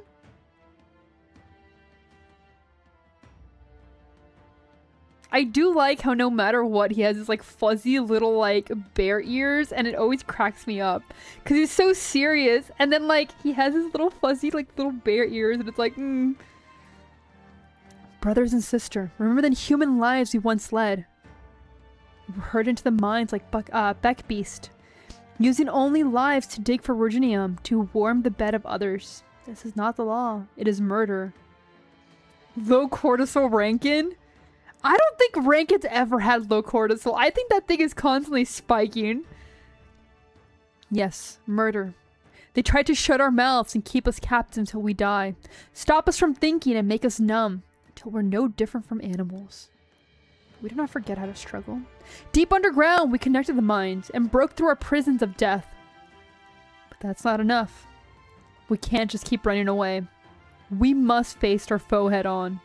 I do like how no matter what, he has this, like, fuzzy little, like, bear ears, and it always cracks me up. Because he's so serious, and then, like, he has his little fuzzy, like, little bear ears, and it's like, Brothers and sister, remember the human lives we once led. We were herded into the mines like Beck Beast, using only lives to dig for Virginium to warm the bed of others. This is not the law. It is murder. Low cortisol Rankin? I don't think Rankin's ever had low cortisol. I think that thing is constantly spiking. Yes, murder. They tried to shut our mouths and keep us captive until we die. Stop us from thinking and make us numb until we're no different from animals. We do not forget how to struggle. Deep underground, we connected the mines and broke through our prisons of death. But that's not enough. We can't just keep running away. We must face our foe head on.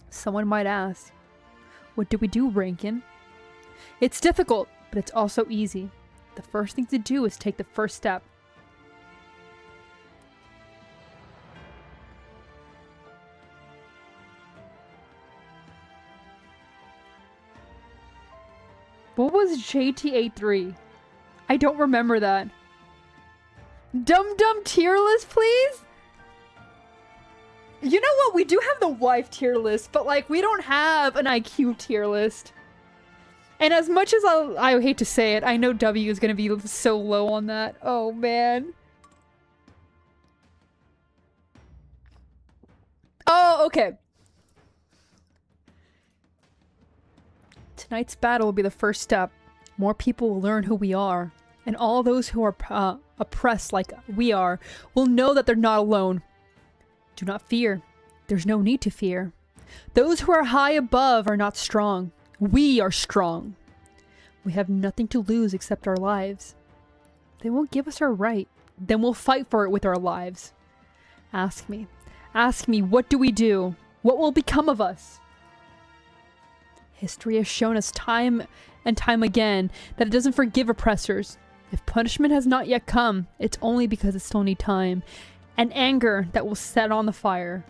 Someone might ask, what do we do, Rankin? It's difficult, but it's also easy. The first thing to do is take the first step. What was JT83? I don't remember that. Dum Dum tier list, please? You know what? We do have the wife tier list, but like we don't have an IQ tier list. And as much as I hate to say it, I know W is going to be so low on that. Oh, man. Oh, okay. Tonight's battle will be the first step. More people will learn who we are. And all those who are oppressed like we are will know that they're not alone. Do not fear. There's no need to fear. Those who are high above are not strong. We are strong. We have nothing to lose except our lives. They won't give us our right. Then we'll fight for it with our lives. Ask me. Ask me, what do we do? What will become of us? History has shown us time and time again that it doesn't forgive oppressors. If punishment has not yet come, it's only because it still needs time and anger that will set on the fire.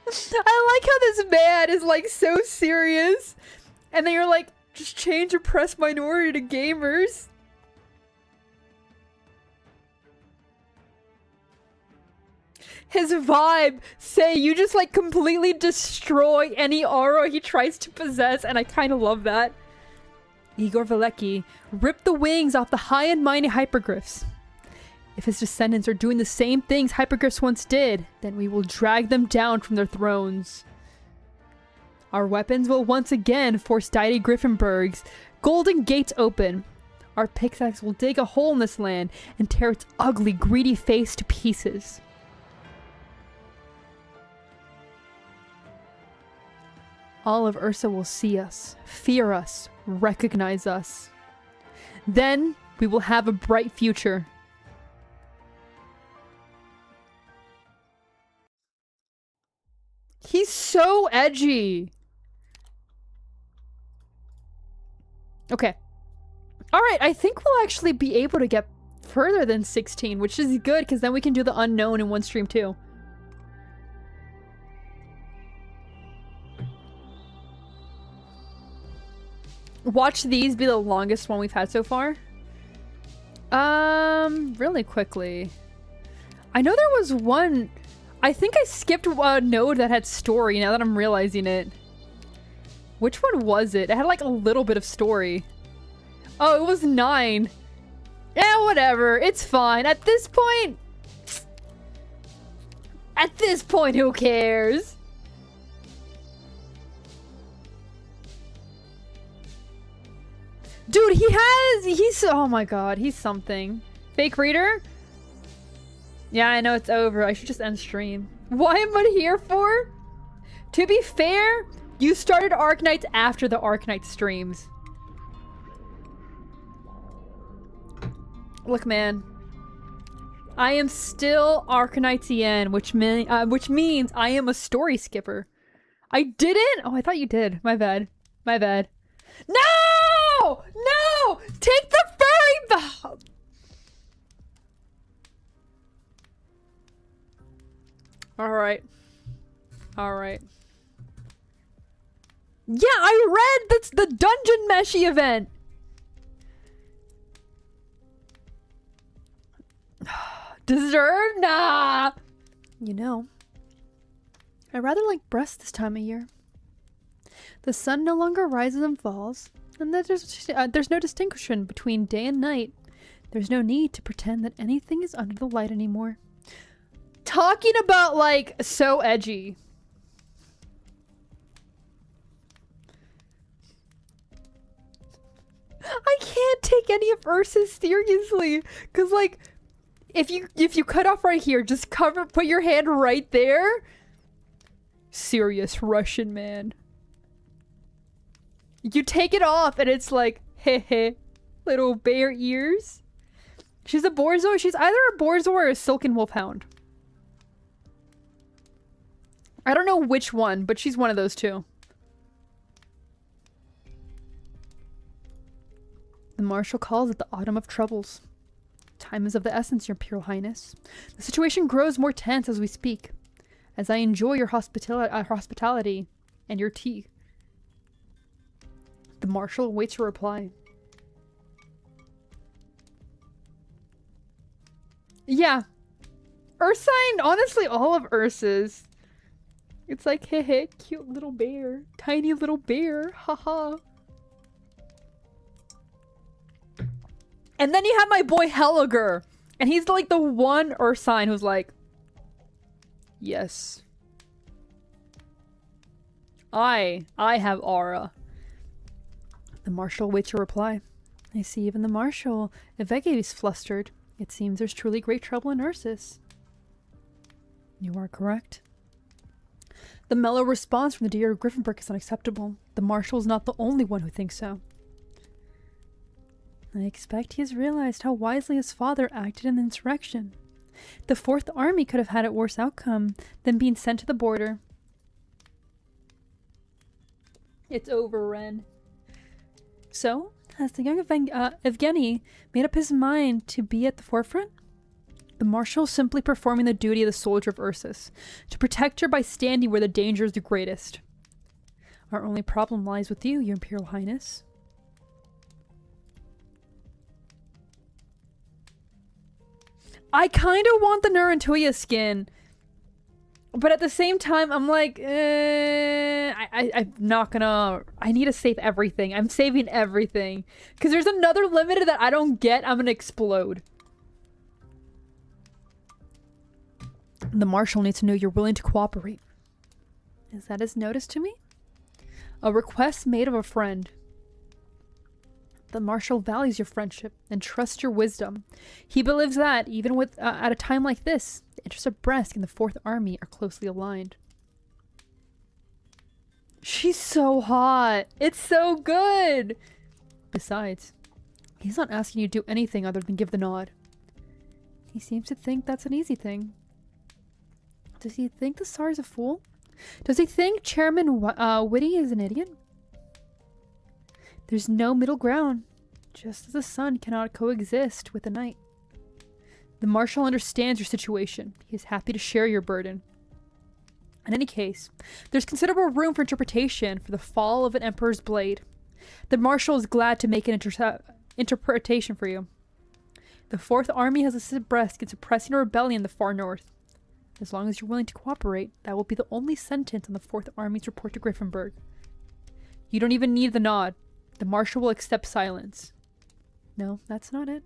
I like how this man is like so serious, and then you're like, just change oppressed minority to gamers. His vibe, say you just like completely destroy any aura he tries to possess, and I kind of love that. Igor Velecki ripped the wings off the high-end mighty hyperglyphs. If his descendants are doing the same things hyperglyphs once did, then we will drag them down from their thrones. Our weapons will once again force Deity Griffinberg's golden gates open. Our pickaxe will dig a hole in this land and tear its ugly, greedy face to pieces. All of Ursa will see us, fear us, recognize us. Then we will have a bright future. He's so so edgy. Okay. Alright, I think we'll actually be able to get further than 16, which is good, because then we can do the unknown in one stream too. Watch these be the longest one we've had so far. Really quickly. I know there was one... I think I skipped a node that had story, now that I'm realizing it. Which one was it? It had like a little bit of story. Oh, it was 9. Yeah, whatever. It's fine. At this point... who cares? Dude, he's, oh my god, he's something. Fake reader? Yeah, I know it's over. I should just end stream. Why am I here for? To be fair, you started Arknights after the Arknights streams. Look, man. I am still Arknights-ian, which means I am a story skipper. I didn't? Oh, I thought you did. My bad. My bad. No! No! Take the furry... Alright. Alright. Yeah, I read that's the Dungeon Meshy event! Deserve? Nah! You know, I rather like breasts this time of year. The sun no longer rises and falls, and there's no distinction between day and night. There's no need to pretend that anything is under the light anymore. Talking about, like, so edgy. I can't take any of Ursa's seriously, cause like, if you cut off right here, just put your hand right there. Serious Russian man. You take it off and it's like, heh, little bear ears. She's a Borzoi. She's either a Borzoi or a Silken Wolfhound. I don't know which one, but she's one of those two. The Marshal calls it the Autumn of Troubles. Time is of the essence, Your Imperial Highness. The situation grows more tense as we speak, as I enjoy your hospitality and your tea. The Marshal awaits your reply. Yeah. Ursine, honestly, all of Ursa's. It's like, hey, cute little bear. Tiny little bear. Haha. And then you have my boy Helliger. And he's like the one Ursine who's like, yes. I have aura. The Marshal awaits your reply. I see even the Marshal. Evege is flustered. It seems there's truly great trouble in Ursus. You are correct. The mellow response from the dear Griffinbrook is unacceptable. The Marshal is not the only one who thinks so. I expect he has realized how wisely his father acted in the insurrection. The Fourth Army could have had a worse outcome than being sent to the border. It's over, Ren. So, has the young Evgeny made up his mind to be at the forefront? The Marshal is simply performing the duty of the soldier of Ursus, to protect her by standing where the danger is the greatest. Our only problem lies with you, Your Imperial Highness. I kind of want the Nurantuya skin, but at the same time, I'm like, I'm not gonna... I need to save everything. I'm saving everything. Because there's another limited that I don't get, I'm gonna explode. The Marshal needs to know you're willing to cooperate. Is that his notice to me? A request made of a friend. The Marshal values your friendship and trusts your wisdom. He believes that, even with at a time like this, the interests of Bresk and the Fourth Army are closely aligned. She's so hot. It's so good. Besides, he's not asking you to do anything other than give the nod. He seems to think that's an easy thing. Does he think the Tsar is a fool? Does he think Chairman Whitty is an idiot? There's no middle ground, just as the sun cannot coexist with the night. The Marshal understands your situation. He is happy to share your burden. In any case, there's considerable room for interpretation for the fall of an Emperor's blade. The Marshal is glad to make an interpretation for you. The Fourth Army has assisted Brest in suppressing a rebellion in the far north. As long as you're willing to cooperate, that will be the only sentence on the Fourth Army's report to Griffinburg. You don't even need the nod. The Marshal will accept silence. No, that's not it.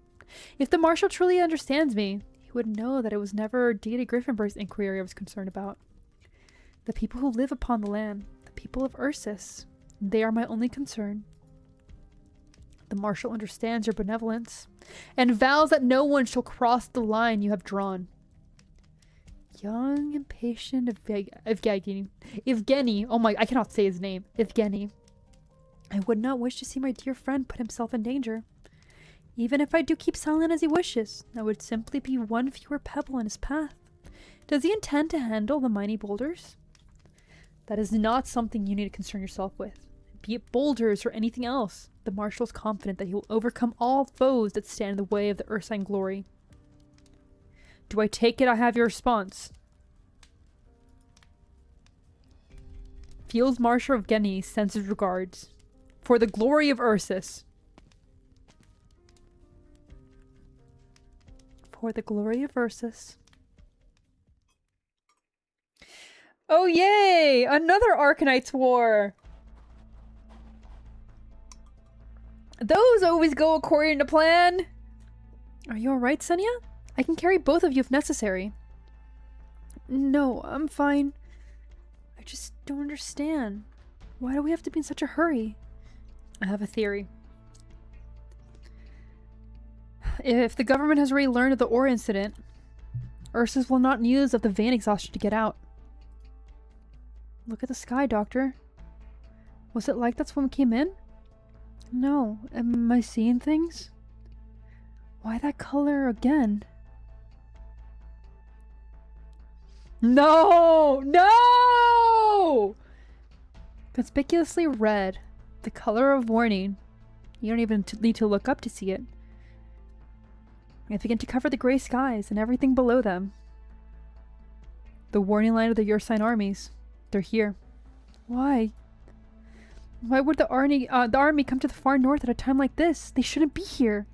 If the Marshal truly understands me, he would know that it was never deity Griffinburg's inquiry I was concerned about. The people who live upon the land, the people of Ursus, they are my only concern. The Marshal understands your benevolence, and vows that no one shall cross the line you have drawn. Young, impatient Evgeny, oh my, I cannot say his name, Evgeny. I would not wish to see my dear friend put himself in danger. Even if I do keep silent as he wishes, that would simply be one fewer pebble in his path. Does he intend to handle the mighty boulders? That is not something you need to concern yourself with. Be it boulders or anything else, the Marshal is confident that he will overcome all foes that stand in the way of the Ursine glory. Do I take it I have your response? Field Marshal Evgeny sends his regards. For the glory of Ursus. For the glory of Ursus. Oh yay! Another Arknights war! Those always go according to plan! Are you alright, Senya? I can carry both of you if necessary. No, I'm fine. I just don't understand. Why do we have to be in such a hurry? I have a theory. If the government has already learned of the ore incident, Ursus will not use of the vein exhaustion to get out. Look at the sky, Doctor. Was it like that's when we came in? No. Am I seeing things? Why that color again? No! No! Conspicuously red. The color of warning. You don't even need to look up to see it. They begin to cover the gray skies and everything below them. The warning line of the Ursine armies. They're here. Why? Why would the army come to the far north at a time like this? They shouldn't be here.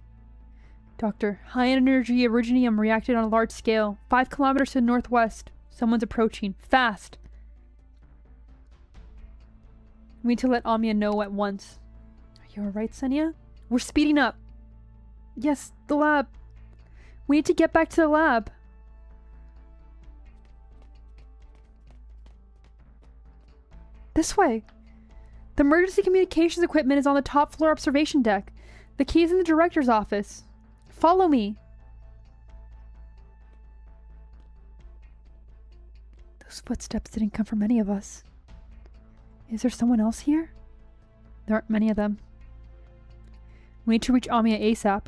Doctor, high energy originium reacted on a large scale. 5 kilometers to the northwest. Someone's approaching. Fast. We need to let Amia know at once. Are you alright, Senya? We're speeding up. Yes, the lab. We need to get back to the lab. This way. The emergency communications equipment is on the top floor observation deck. The key is in the director's office. Follow me. Those footsteps didn't come from any of us. Is there someone else here? There aren't many of them. We need to reach Amia ASAP.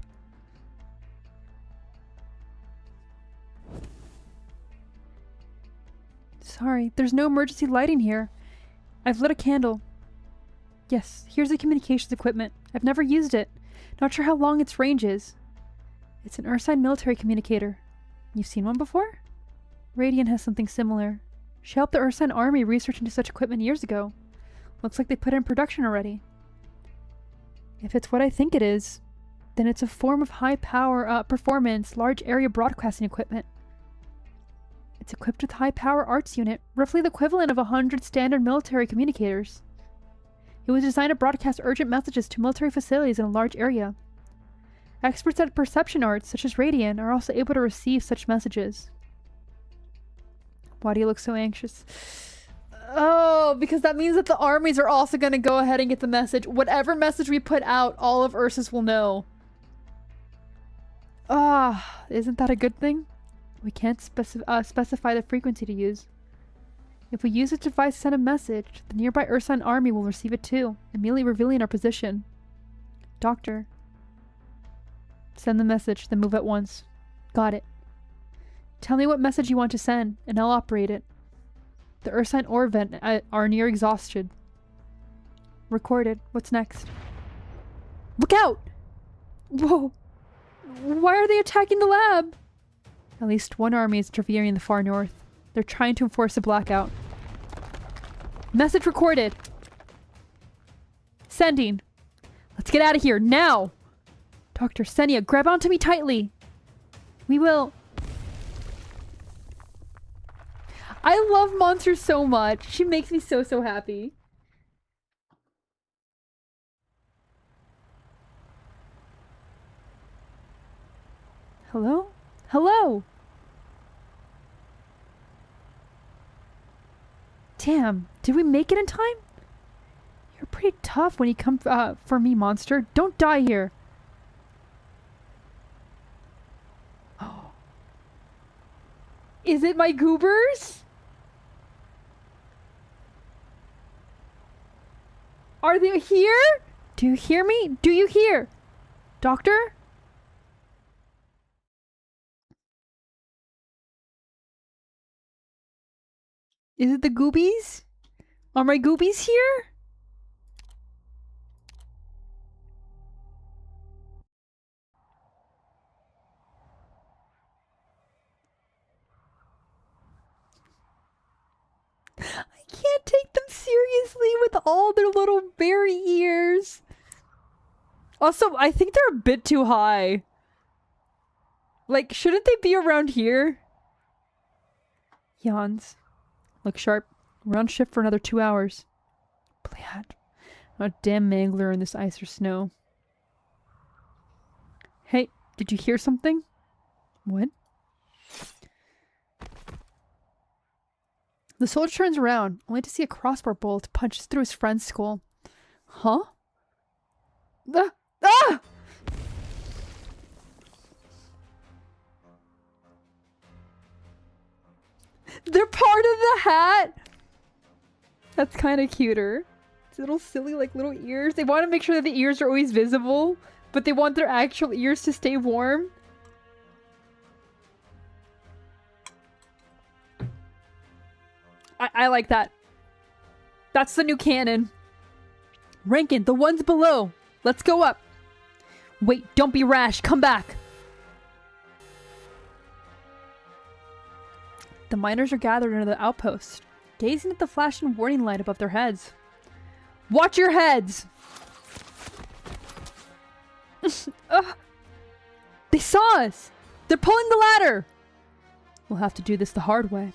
Sorry, there's no emergency lighting here. I've lit a candle. Yes, here's the communications equipment. I've never used it. Not sure how long its range is. It's an Ursine military communicator. You've seen one before? Radiant has something similar. She helped the Ursine army research into such equipment years ago. Looks like they put it in production already. If it's what I think it is, then it's a form of high power performance, large area broadcasting equipment. It's equipped with high power arts unit, roughly the equivalent of 100 standard military communicators. It was designed to broadcast urgent messages to military facilities in a large area. Experts at perception arts, such as Radiant, are also able to receive such messages. Why do you look so anxious? Oh, because that means that the armies are also going to go ahead and get the message. Whatever message we put out, all of Ursus will know. Ah, isn't that a good thing? We can't specify the frequency to use. If we use this device to send a message, the nearby Ursine army will receive it too, immediately revealing our position. Doctor. Send the message, then move at once. Got it. Tell me what message you want to send, and I'll operate it. The Ursine ore vent are near exhausted. Recorded. What's next? Look out! Whoa! Why are they attacking the lab? At least one army is interfering in the far north. They're trying to enforce a blackout. Message recorded. Sending. Let's get out of here, now! Dr. Senia, grab onto me tightly. We will... I love Monster so much. She makes me so, so happy. Hello? Hello? Damn, did we make it in time? You're pretty tough when you come for me, Monster. Don't die here. Oh. Is it my goobers? Are they here? Do you hear me? Do you hear? Doctor? Is it the goobies? Are my goobies here? I can't take them seriously with all their little berry ears. Also, I think they're a bit too high. Like, shouldn't they be around here? Yawns. Look sharp. We're on shift for another 2 hours. Blat. Not a damn mangler in this ice or snow. Hey, did you hear something? What? The soldier turns around, only to see a crossbow bolt punches through his friend's skull. Huh? Ah! They're part of the hat! That's kind of cuter. It's little silly, like, little ears. They want to make sure that the ears are always visible, but they want their actual ears to stay warm. I like that. That's the new canon. Rankin, the ones below. Let's go up. Wait, don't be rash. Come back. The miners are gathered under the outpost, gazing at the flashing warning light above their heads. Watch your heads! They saw us! They're pulling the ladder! We'll have to do this the hard way.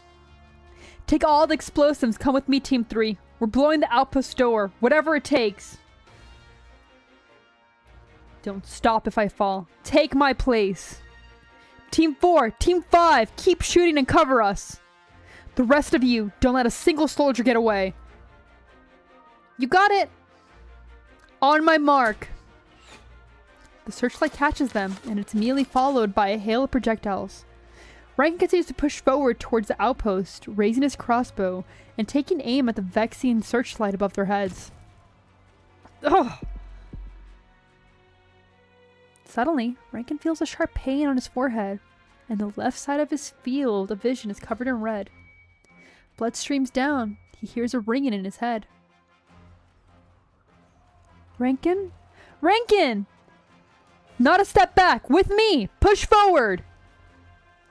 Take all the explosives. Come with me, Team 3. We're blowing the outpost door, whatever it takes. Don't stop if I fall. Take my place. Team 4, Team 5, keep shooting and cover us. The rest of you, don't let a single soldier get away. You got it. On my mark. The searchlight catches them, and it's immediately followed by a hail of projectiles. Rankin continues to push forward towards the outpost, raising his crossbow and taking aim at the vexing searchlight above their heads. Ugh. Suddenly, Rankin feels a sharp pain on his forehead, and the left side of his field of vision is covered in red. Blood streams down. He hears a ringing in his head. Rankin? Rankin! Not a step back! With me! Push forward!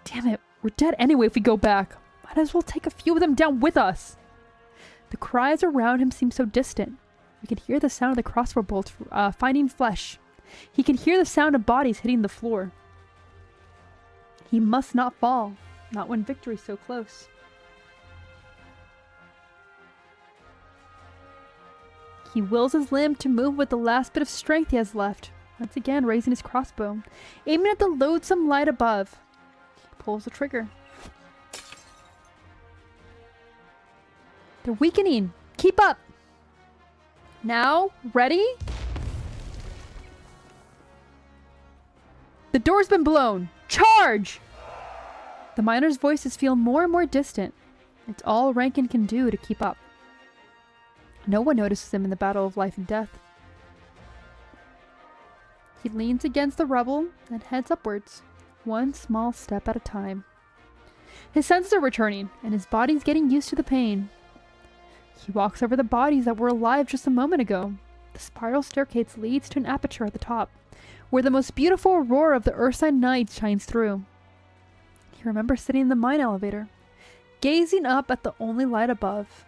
Damn it, we're dead anyway if we go back. Might as well take a few of them down with us. The cries around him seem so distant. We can hear the sound of the crossbow bolts finding flesh. He can hear the sound of bodies hitting the floor. He must not fall, not when victory's so close. He wills his limb to move with the last bit of strength he has left, once again raising his crossbow, aiming at the loathsome light above. He pulls the trigger. They're weakening! Keep up! Now, ready? The door's been blown! Charge! The miner's voices feel more and more distant. It's all Rankin can do to keep up. No one notices him in the battle of life and death. He leans against the rubble and heads upwards, one small step at a time. His senses are returning, and his body's getting used to the pain. He walks over the bodies that were alive just a moment ago. The spiral staircase leads to an aperture at the top, where the most beautiful aurora of the Earthside night shines through. He remembers sitting in the mine elevator, gazing up at the only light above.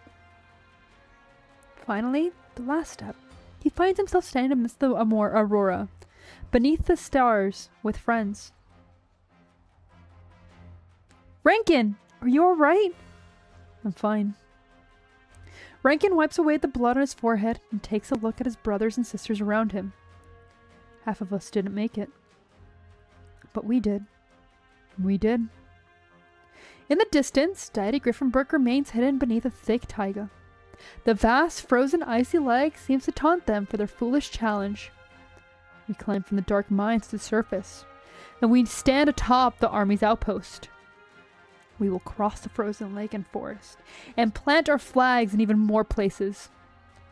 Finally, the last step. He finds himself standing amidst the aurora, beneath the stars, with friends. Rankin! Are you alright? I'm fine. Rankin wipes away the blood on his forehead and takes a look at his brothers and sisters around him. Half of us didn't make it. But we did. We did. In the distance, Deity Griffinberg remains hidden beneath a thick taiga. The vast, frozen, icy lake seems to taunt them for their foolish challenge. We climb from the dark mines to the surface, and we stand atop the army's outpost. We will cross the frozen lake and forest, and plant our flags in even more places.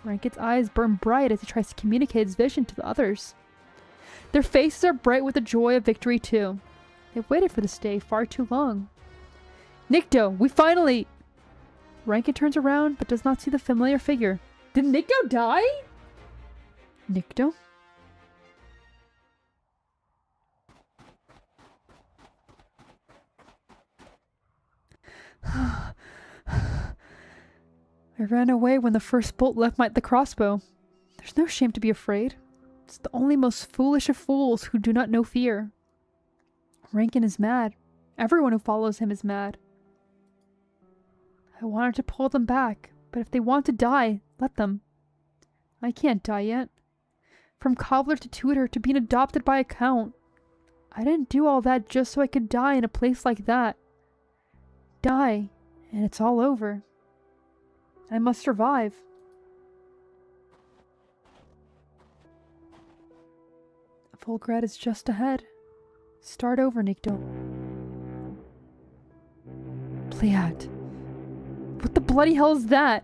Rankin's eyes burn bright as he tries to communicate his vision to the others. Their faces are bright with the joy of victory too. They've waited for this day far too long. Nikto, we finally... Rankin turns around, but does not see the familiar figure. Did Nikto die? Nikto? I ran away when the first bolt left the crossbow. There's no shame to be afraid. It's the only most foolish of fools who do not know fear. Rankin is mad. Everyone who follows him is mad. I wanted to pull them back, but if they want to die, let them. I can't die yet. From cobbler to tutor to being adopted by a count. I didn't do all that just so I could die in a place like that. Die, and it's all over. I must survive. Volgrad is just ahead. Start over, Nikto. Pleiad. What the bloody hell is that?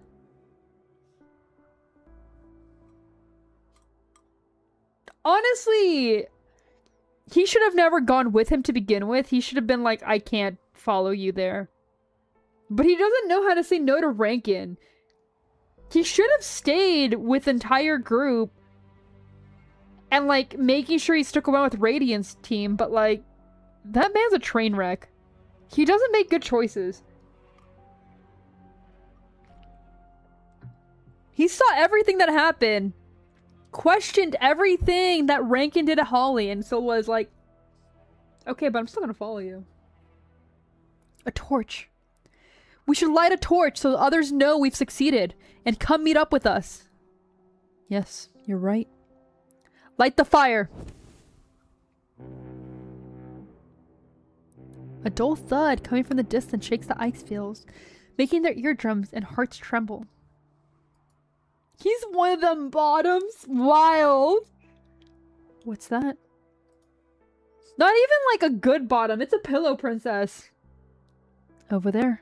Honestly, he should have never gone with him to begin with. He should have been like, I can't follow you there. But he doesn't know how to say no to Rankin. He should have stayed with the entire group and, like, making sure he stuck around with Radiant's team, but, like, that man's a train wreck. He doesn't make good choices. He saw everything that happened, questioned everything that Rankin did at Holly, and so was like, okay, but I'm still gonna follow you. A torch. We should light a torch so others know we've succeeded and come meet up with us. Yes, you're right. Light the fire. A dull thud coming from the distance shakes the ice fields, making their eardrums and hearts tremble. He's one of them bottoms. Wild. What's that? Not even like a good bottom. It's a pillow princess. Over there.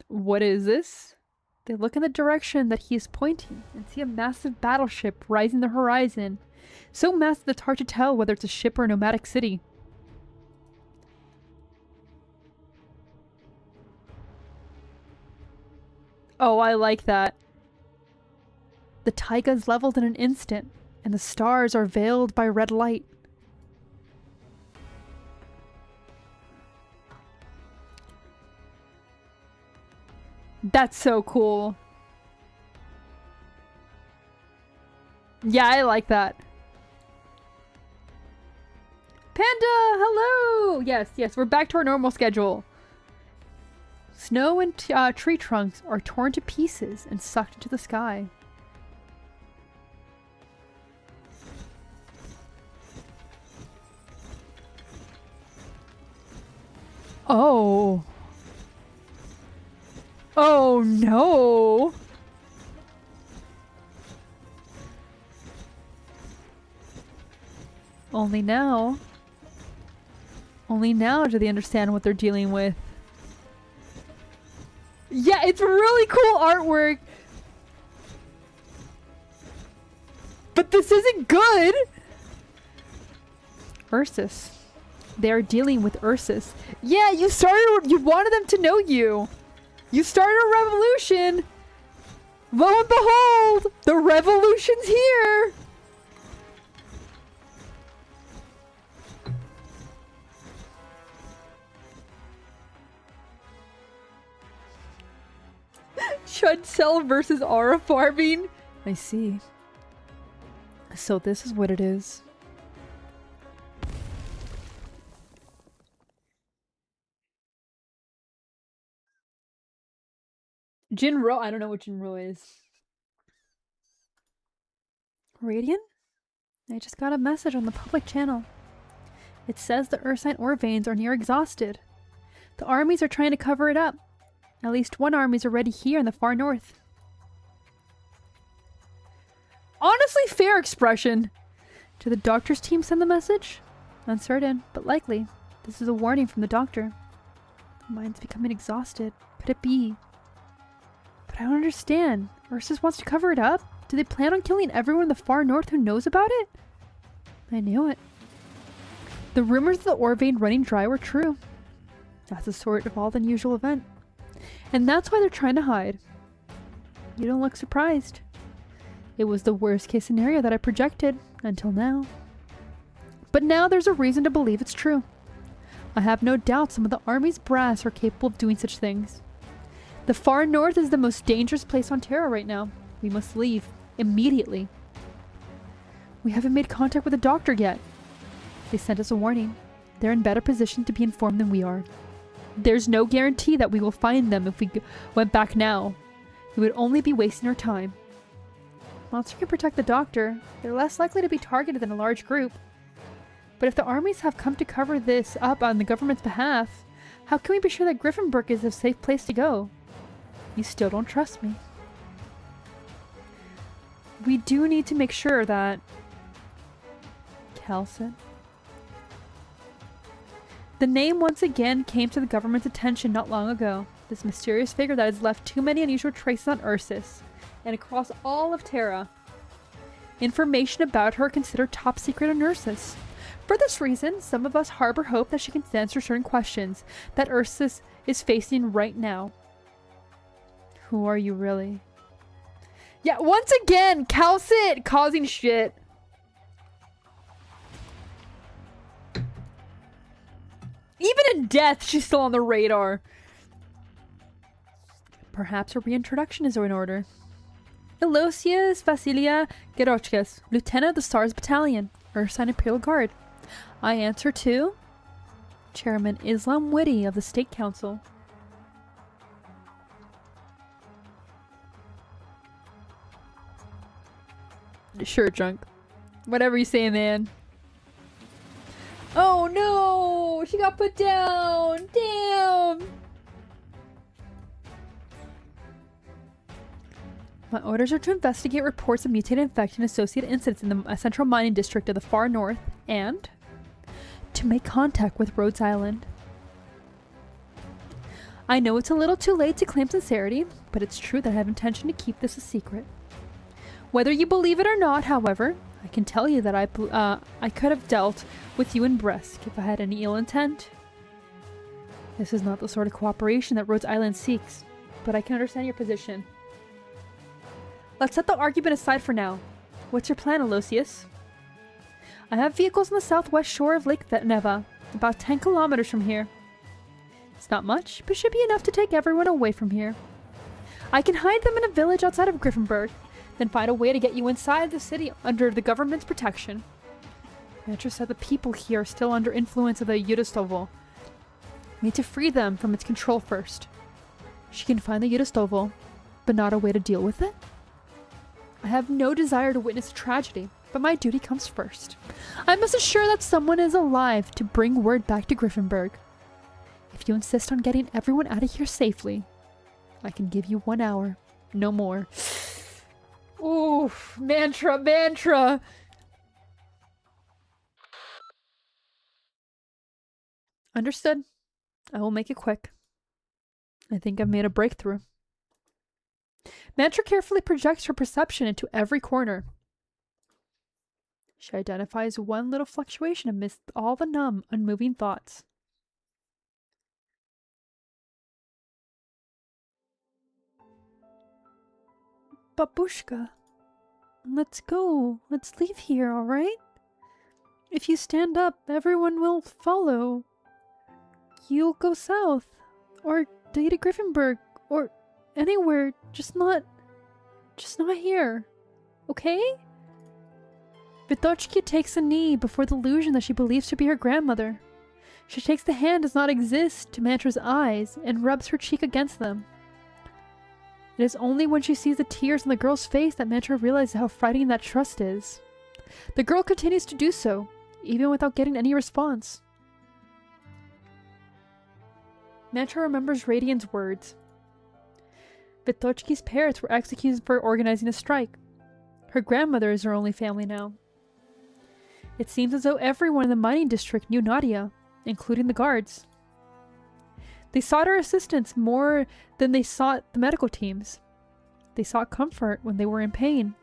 What is this? They look in the direction that he is pointing and see a massive battleship rising the horizon. So massive that it's hard to tell whether it's a ship or a nomadic city. Oh, I like that. The taiga is leveled in an instant, and the stars are veiled by red light. That's so cool. Yeah, I like that. Panda, hello! Yes, we're back to our normal schedule. Snow and tree trunks are torn to pieces and sucked into the sky. Oh. Oh no. Only now do they understand what they're dealing with. Yeah, it's really cool artwork. But this isn't good. Ursus. They are dealing with Ursus. Yeah, you wanted them to know you. You started a revolution. Lo and behold, the revolution's here. Chudsell versus Aura farming. I see. So this is what it is. Jinro? I don't know what Jinro is. Radiant? I just got a message on the public channel. It says the Ursine ore veins are near exhausted. The armies are trying to cover it up. At least one army's already here in the far north. Honestly, fair expression. Did the doctor's team send the message? Uncertain, but likely. This is a warning from the doctor. Mine's becoming exhausted. Could it be? But I don't understand. Ursus wants to cover it up? Do they plan on killing everyone in the far north who knows about it? I knew it. The rumors of the ore vein running dry were true. That's a sort of all unusual event. And that's why they're trying to hide. You don't look surprised. It was the worst case scenario that I projected, until now. But now there's a reason to believe it's true. I have no doubt some of the army's brass are capable of doing such things. The far north is the most dangerous place on Terra right now. We must leave. Immediately. We haven't made contact with the doctor yet. They sent us a warning. They're in better position to be informed than we are. There's no guarantee that we will find them if we went back now. We would only be wasting our time. Monster can protect the doctor. They're less likely to be targeted than a large group. But if the armies have come to cover this up on the government's behalf, how can we be sure that Griffinburg is a safe place to go? You still don't trust me. We do need to make sure that... Calcit. The name once again came to the government's attention not long ago. This mysterious figure that has left too many unusual traces on Ursus and across all of Terra. Information about her considered top secret on Ursus. For this reason, some of us harbor hope that she can answer certain questions that Ursus is facing right now. Who are you really? Yeah, once again, Calcit causing shit. Even in death, she's still on the radar. Perhaps a reintroduction is in order. Elosius Vasilia Gerochkes, Lieutenant of the SARS Battalion, Ursine Imperial Guard. I answer to Chairman Islam Witty of the State Council. Sure, Drunk. Whatever you say, man. Oh no! She got put down! Damn! My orders are to investigate reports of mutated infection associated incidents in the central mining district of the far north and to make contact with Rhodes Island. I know it's a little too late to claim sincerity, but it's true that I have intention to keep this a secret. Whether you believe it or not, however, I can tell you that I could have dealt with you in Bresk if I had any ill intent. This is not the sort of cooperation that Rhodes Island seeks, but I can understand your position. Let's set the argument aside for now. What's your plan, Elosius? I have vehicles on the southwest shore of Lake Neva, about 10 kilometers from here. It's not much, but should be enough to take everyone away from here. I can hide them in a village outside of Griffinburg, then find a way to get you inside the city under the government's protection. Mantra said the people here are still under influence of the Yudostovo. We need to free them from its control first. She can find the Yudostovo, but not a way to deal with it? I have no desire to witness a tragedy, but my duty comes first. I must assure that someone is alive to bring word back to Griffinburg. If you insist on getting everyone out of here safely, I can give you 1 hour, no more. Oof, mantra. Understood. I will make it quick. I think I've made a breakthrough. Mantra carefully projects her perception into every corner. She identifies one little fluctuation amidst all the numb, unmoving thoughts. Babushka, let's go. Let's leave here, alright? If you stand up, everyone will follow. You'll go south, or to Griffinburg, or anywhere, just not here. Okay? Vitochki takes a knee before the illusion that she believes to be her grandmother. She takes the hand does not exist to Mantra's eyes and rubs her cheek against them. It is only when she sees the tears on the girl's face that Mantra realizes how frightening that trust is. The girl continues to do so, even without getting any response. Mantra remembers Radiant's words. Vitochki's parents were executed for organizing a strike. Her grandmother is her only family now. It seems as though everyone in the mining district knew Nadia, including the guards. They sought her assistance more than they sought the medical teams. They sought comfort when they were in pain,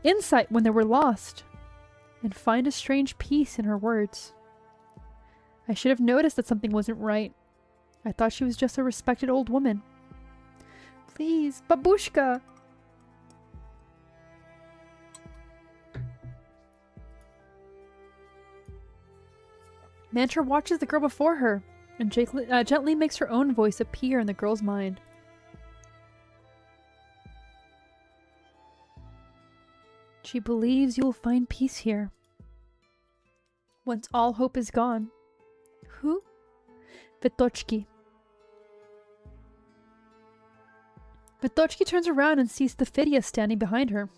insight when they were lost, and find a strange peace in her words. I should have noticed that something wasn't right. I thought she was just a respected old woman. Please, Babushka! Mantra watches the girl before her and gently makes her own voice appear in the girl's mind. She believes you will find peace here. Once all hope is gone. Who? Vitochki. Vitochki turns around and sees Stephidia standing behind her.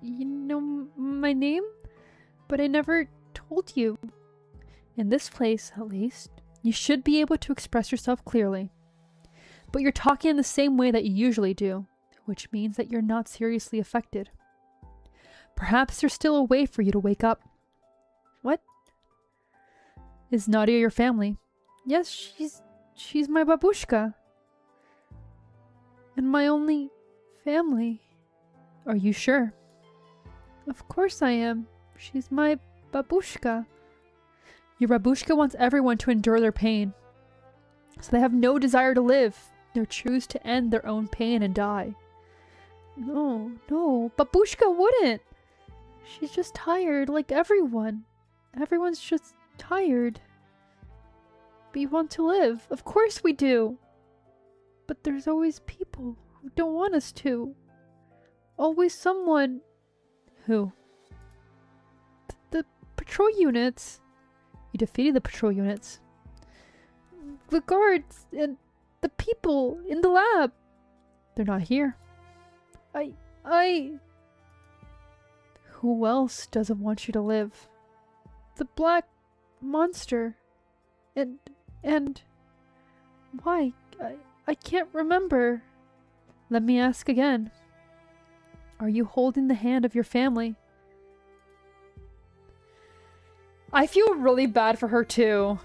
You know my name? But I never told you. In this place, at least, you should be able to express yourself clearly. But you're talking in the same way that you usually do, which means that you're not seriously affected. Perhaps there's still a way for you to wake up. What? Is Nadia your family? Yes, she's my babushka. And my only family. Are you sure? Of course I am. She's my babushka. Your babushka wants everyone to endure their pain. So they have no desire to live. They choose to end their own pain and die. No, babushka wouldn't. She's just tired, like everyone. Everyone's just tired. We want to live. Of course we do. But there's always people who don't want us to. Always someone. Who? The patrol units. You defeated the patrol units. The guards and the people in the lab. They're not here. Who else doesn't want you to live? The black monster. And why? I can't remember. Let me ask again. Are you holding the hand of your family? I feel really bad for her too.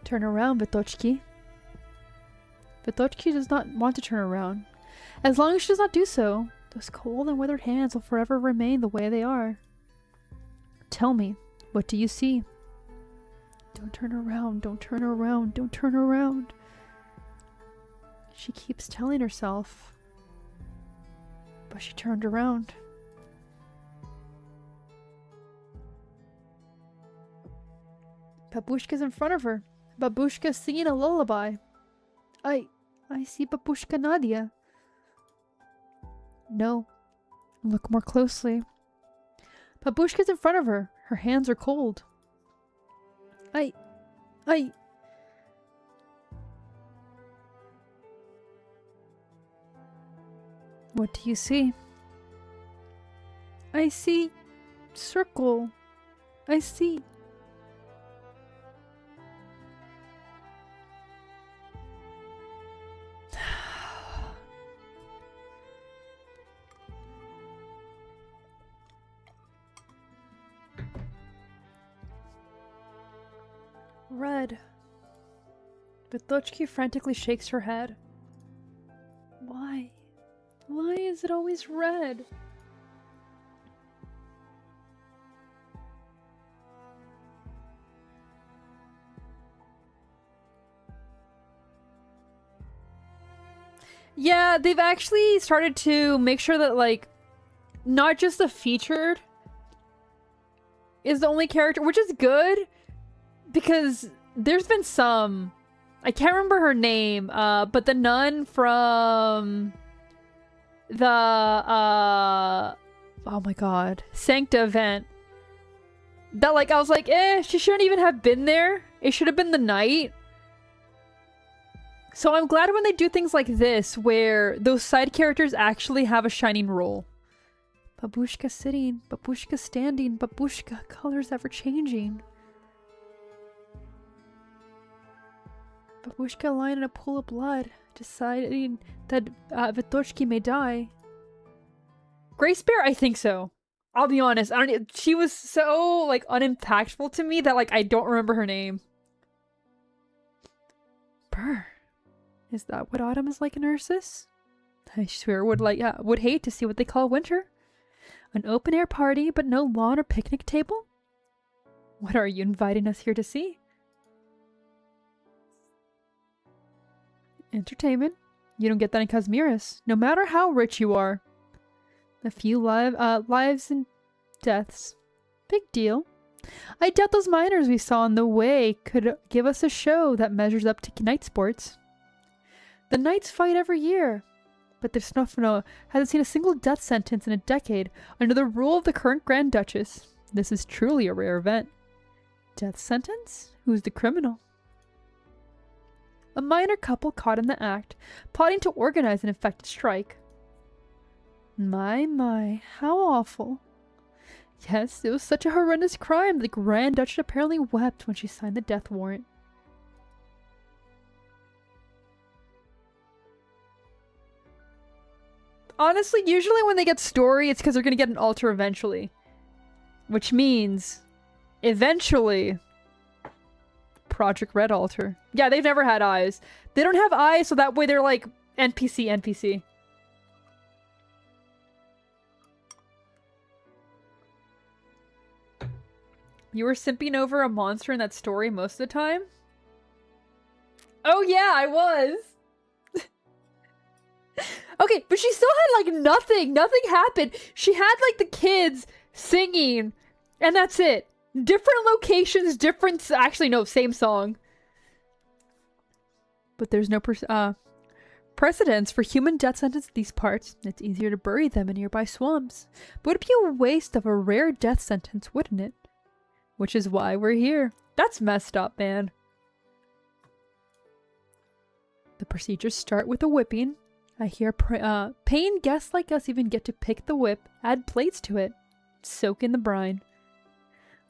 Turn around, Vitochki. Vitochki does not want to turn around. As long as she does not do so, those cold and withered hands will forever remain the way they are. Tell me, what do you see? Don't turn around, don't turn around, don't turn around. She keeps telling herself, but she turned around. Babushka's in front of her. Babushka's singing a lullaby. I see Babushka Nadia. No. Look more closely. Babushka's in front of her. Her hands are cold. What do you see? I see circle. I see. Red. Vitochki frantically shakes her head. Why? Why is it always red? Yeah, they've actually started to make sure that, like, not just the featured is the only character, which is good, because there's been some, I can't remember her name, but the nun from the, oh my god, Sancta event, that, like, I was like, she shouldn't even have been there. It should have been the knight. So I'm glad when they do things like this, where those side characters actually have a shining role. Babushka sitting, babushka standing, babushka, colors ever changing. Babushka lying in a pool of blood, deciding that Vitochki may die. Grace Bear, I think so. I'll be honest, she was so, like, unimpactful to me that, like, I don't remember her name. Brr. Is that what autumn is like in Ursus? I swear would hate to see what they call winter. An open-air party, but no lawn or picnic table? What are you inviting us here to see? Entertainment? You don't get that in Kazmiris, no matter how rich you are. A few lives and deaths. Big deal. I doubt those miners we saw on the way could give us a show that measures up to night sports. The Knights fight every year, but the Snufno hasn't seen a single death sentence in a decade under the rule of the current Grand Duchess. This is truly a rare event. Death sentence? Who's the criminal? A minor couple caught in the act, plotting to organize an infected strike. My, how awful. Yes, it was such a horrendous crime the Grand Duchess apparently wept when she signed the death warrant. Honestly, usually when they get story, it's because they're going to get an altar eventually. Which means, eventually, Project Red altar. Yeah, they've never had eyes. They don't have eyes, so that way they're like NPC. You were simping over a monster in that story most of the time? Oh yeah, I was! Okay, but she still had, like, nothing. Nothing happened. She had, like, the kids singing, and that's it. Different locations, different... Actually, no, same song. But there's no precedence for human death sentence in these parts. It's easier to bury them in nearby swamps. But it would be a waste of a rare death sentence, wouldn't it? Which is why we're here. That's messed up, man. The procedures start with a whipping. I hear paying guests like us even get to pick the whip, add plates to it, soak in the brine.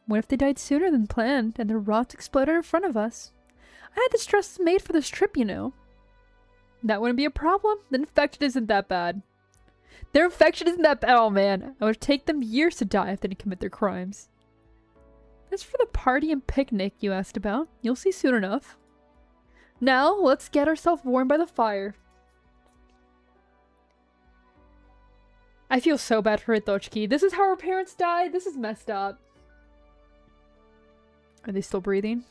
What if they died sooner than planned and their rots exploded in front of us? I had this dress made for this trip, you know. That wouldn't be a problem. The infection isn't that bad. Their infection isn't that bad. Oh man, it would take them years to die if they didn't commit their crimes. As for the party and picnic you asked about, you'll see soon enough. Now, let's get ourselves warmed by the fire. I feel so bad for Itochki. This is how her parents died? This is messed up. Are they still breathing?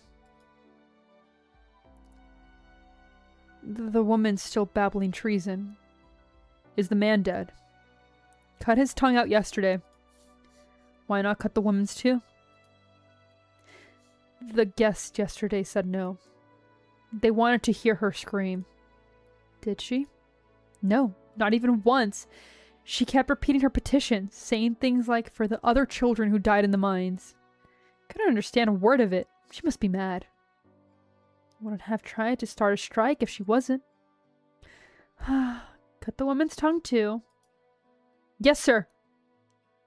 The woman's still babbling treason. Is the man dead? Cut his tongue out yesterday. Why not cut the woman's too? The guest yesterday said no. They wanted to hear her scream. Did she? No, not even once. She kept repeating her petition, saying things like, for the other children who died in the mines. Couldn't understand a word of it. She must be mad. Wouldn't have tried to start a strike if she wasn't. Cut the woman's tongue too. Yes, sir.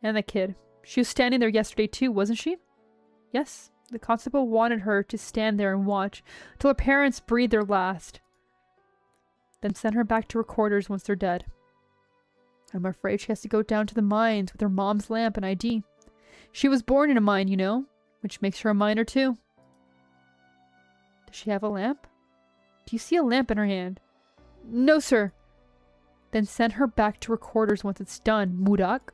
And the kid. She was standing there yesterday too, wasn't she? Yes. The constable wanted her to stand there and watch till her parents breathed their last. Then send her back to her quarters once they're dead. I'm afraid she has to go down to the mines with her mom's lamp and ID. She was born in a mine, you know, which makes her a miner too. Does she have a lamp? Do you see a lamp in her hand? No, sir. Then send her back to her quarters once it's done, Mudak.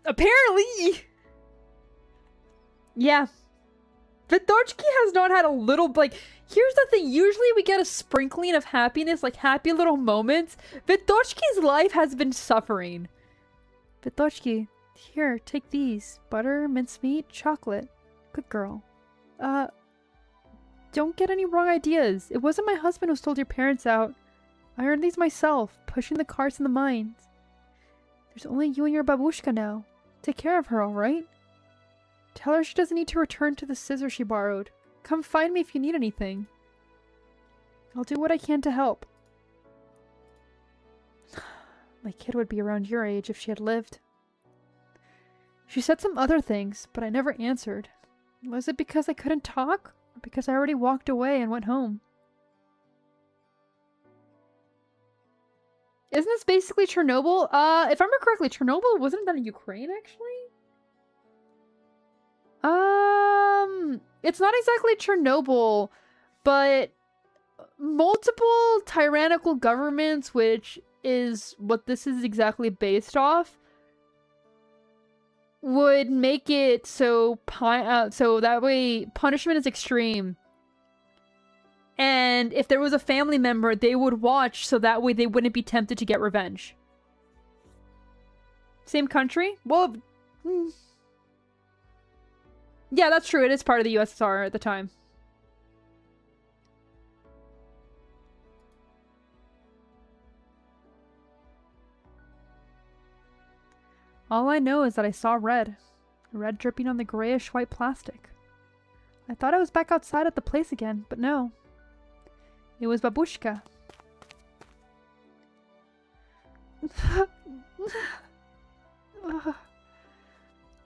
Apparently! Yeah. Vitochki has not had a little, like, here's the thing. Usually we get a sprinkling of happiness, like happy little moments. Vitochki's life has been suffering. Vitochki, here, take these. Butter, mincemeat, chocolate. Good girl. Don't get any wrong ideas. It wasn't my husband who stole your parents out. I earned these myself, pushing the carts in the mines. There's only you and your babushka now. Take care of her, alright? Tell her she doesn't need to return to the scissors she borrowed. Come find me if you need anything. I'll do what I can to help. My kid would be around your age if she had lived. She said some other things, but I never answered. Was it because I couldn't talk? Or because I already walked away and went home? Isn't this basically Chernobyl? If I remember correctly, Chernobyl wasn't that in Ukraine, actually? It's not exactly Chernobyl, but multiple tyrannical governments, which is what this is exactly based off, would make it so that way punishment is extreme. And if there was a family member, they would watch so that way they wouldn't be tempted to get revenge. Same country? Well, yeah, that's true. It is part of the USSR at the time. All I know is that I saw red. Red dripping on the grayish-white plastic. I thought I was back outside at the place again, but no. It was Babushka.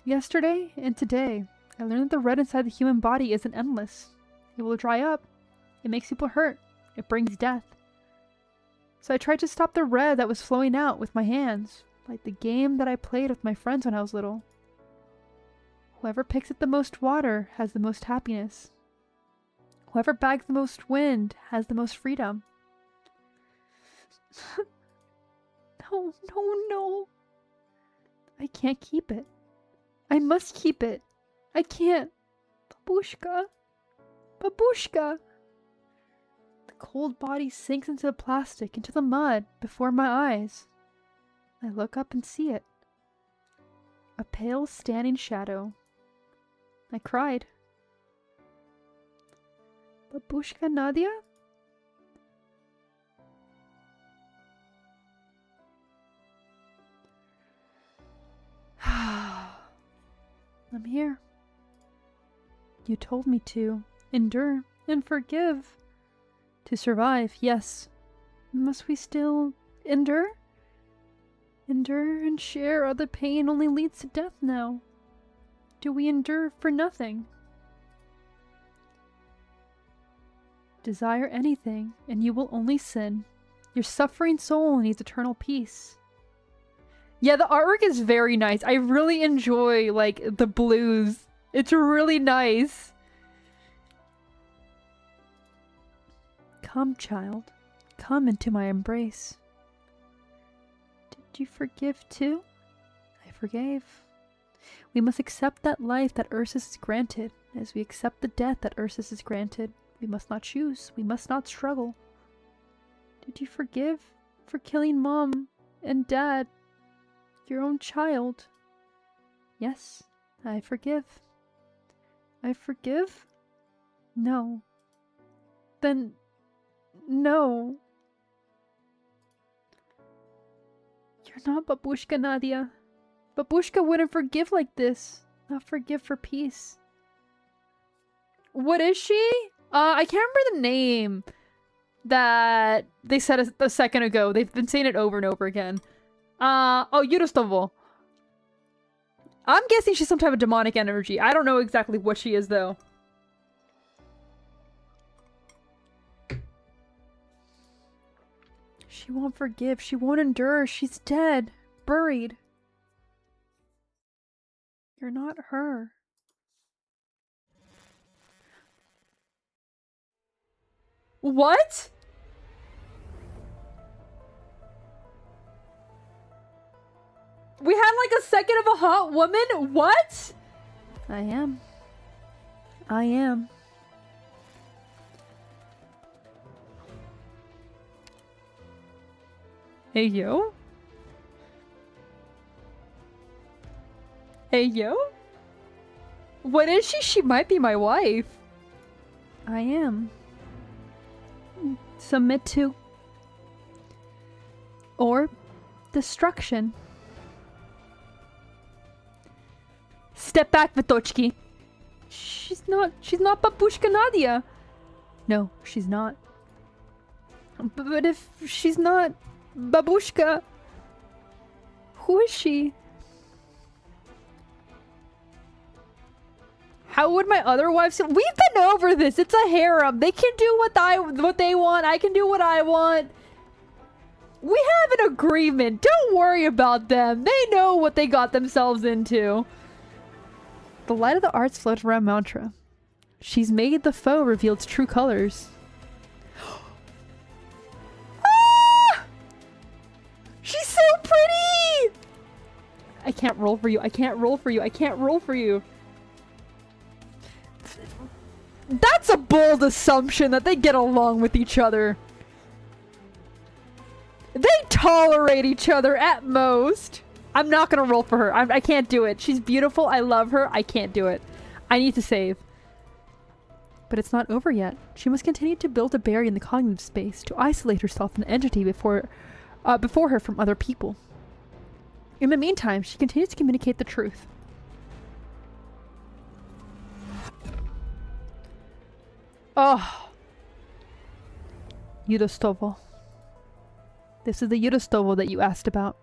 Yesterday and today, I learned that the red inside the human body isn't endless. It will dry up. It makes people hurt. It brings death. So I tried to stop the red that was flowing out with my hands, like the game that I played with my friends when I was little. Whoever picks up the most water has the most happiness. Whoever bags the most wind has the most freedom. No, no, no. I can't keep it. I must keep it. I can't. Babushka. Babushka. The cold body sinks into the plastic, into the mud, before my eyes. I look up and see it. A pale, standing shadow. I cried. Babushka Nadia? I'm here. You told me to endure and forgive. To survive, yes. Must we still endure? Endure and share other pain only leads to death now. Do we endure for nothing? Desire anything, and you will only sin. Your suffering soul needs eternal peace. Yeah, the artwork is very nice. I really enjoy, like, the blues. It's really nice. Come, child. Come into my embrace. Did you forgive too? I forgave. We must accept that life that Ursus is granted, as we accept the death that Ursus is granted. We must not choose. We must not struggle. Did you forgive for killing Mom and Dad? Your own child? Yes, I forgive. I forgive? No. Then, no. You're not Babushka, Nadia. Babushka wouldn't forgive like this. Not forgive for peace. What is she? I can't remember the name that they said a second ago. They've been saying it over and over again. Oh, Yurostovo. I'm guessing she's some type of demonic energy. I don't know exactly what she is, though. She won't forgive. She won't endure. She's dead. Buried. You're not her. What? We had like a second of a hot woman? What? I am. I am. Hey, yo? Hey, yo? What is she? She might be my wife. I am. Submit to. Or destruction. Step back, Vitochki. She's not Babushka Nadia. No, she's not. But if she's not Babushka, who is she? How would my other wives? We've been over this. It's a harem. They can do what they want. I can do what I want. We have an agreement. Don't worry about them. They know what they got themselves into. The light of the arts floats around Mantra. She's made the foe reveal its true colors. Ah! She's so pretty! I can't roll for you. I can't roll for you. I can't roll for you. That's a bold assumption that they get along with each other. They tolerate each other at most. I'm not gonna roll for her. I can't do it. She's beautiful. I love her. I can't do it. I need to save. But it's not over yet. She must continue to build a barrier in the cognitive space to isolate herself an entity before her from other people. In the meantime, she continues to communicate the truth. Oh. Yudostovo. This is the Yudostovo that you asked about.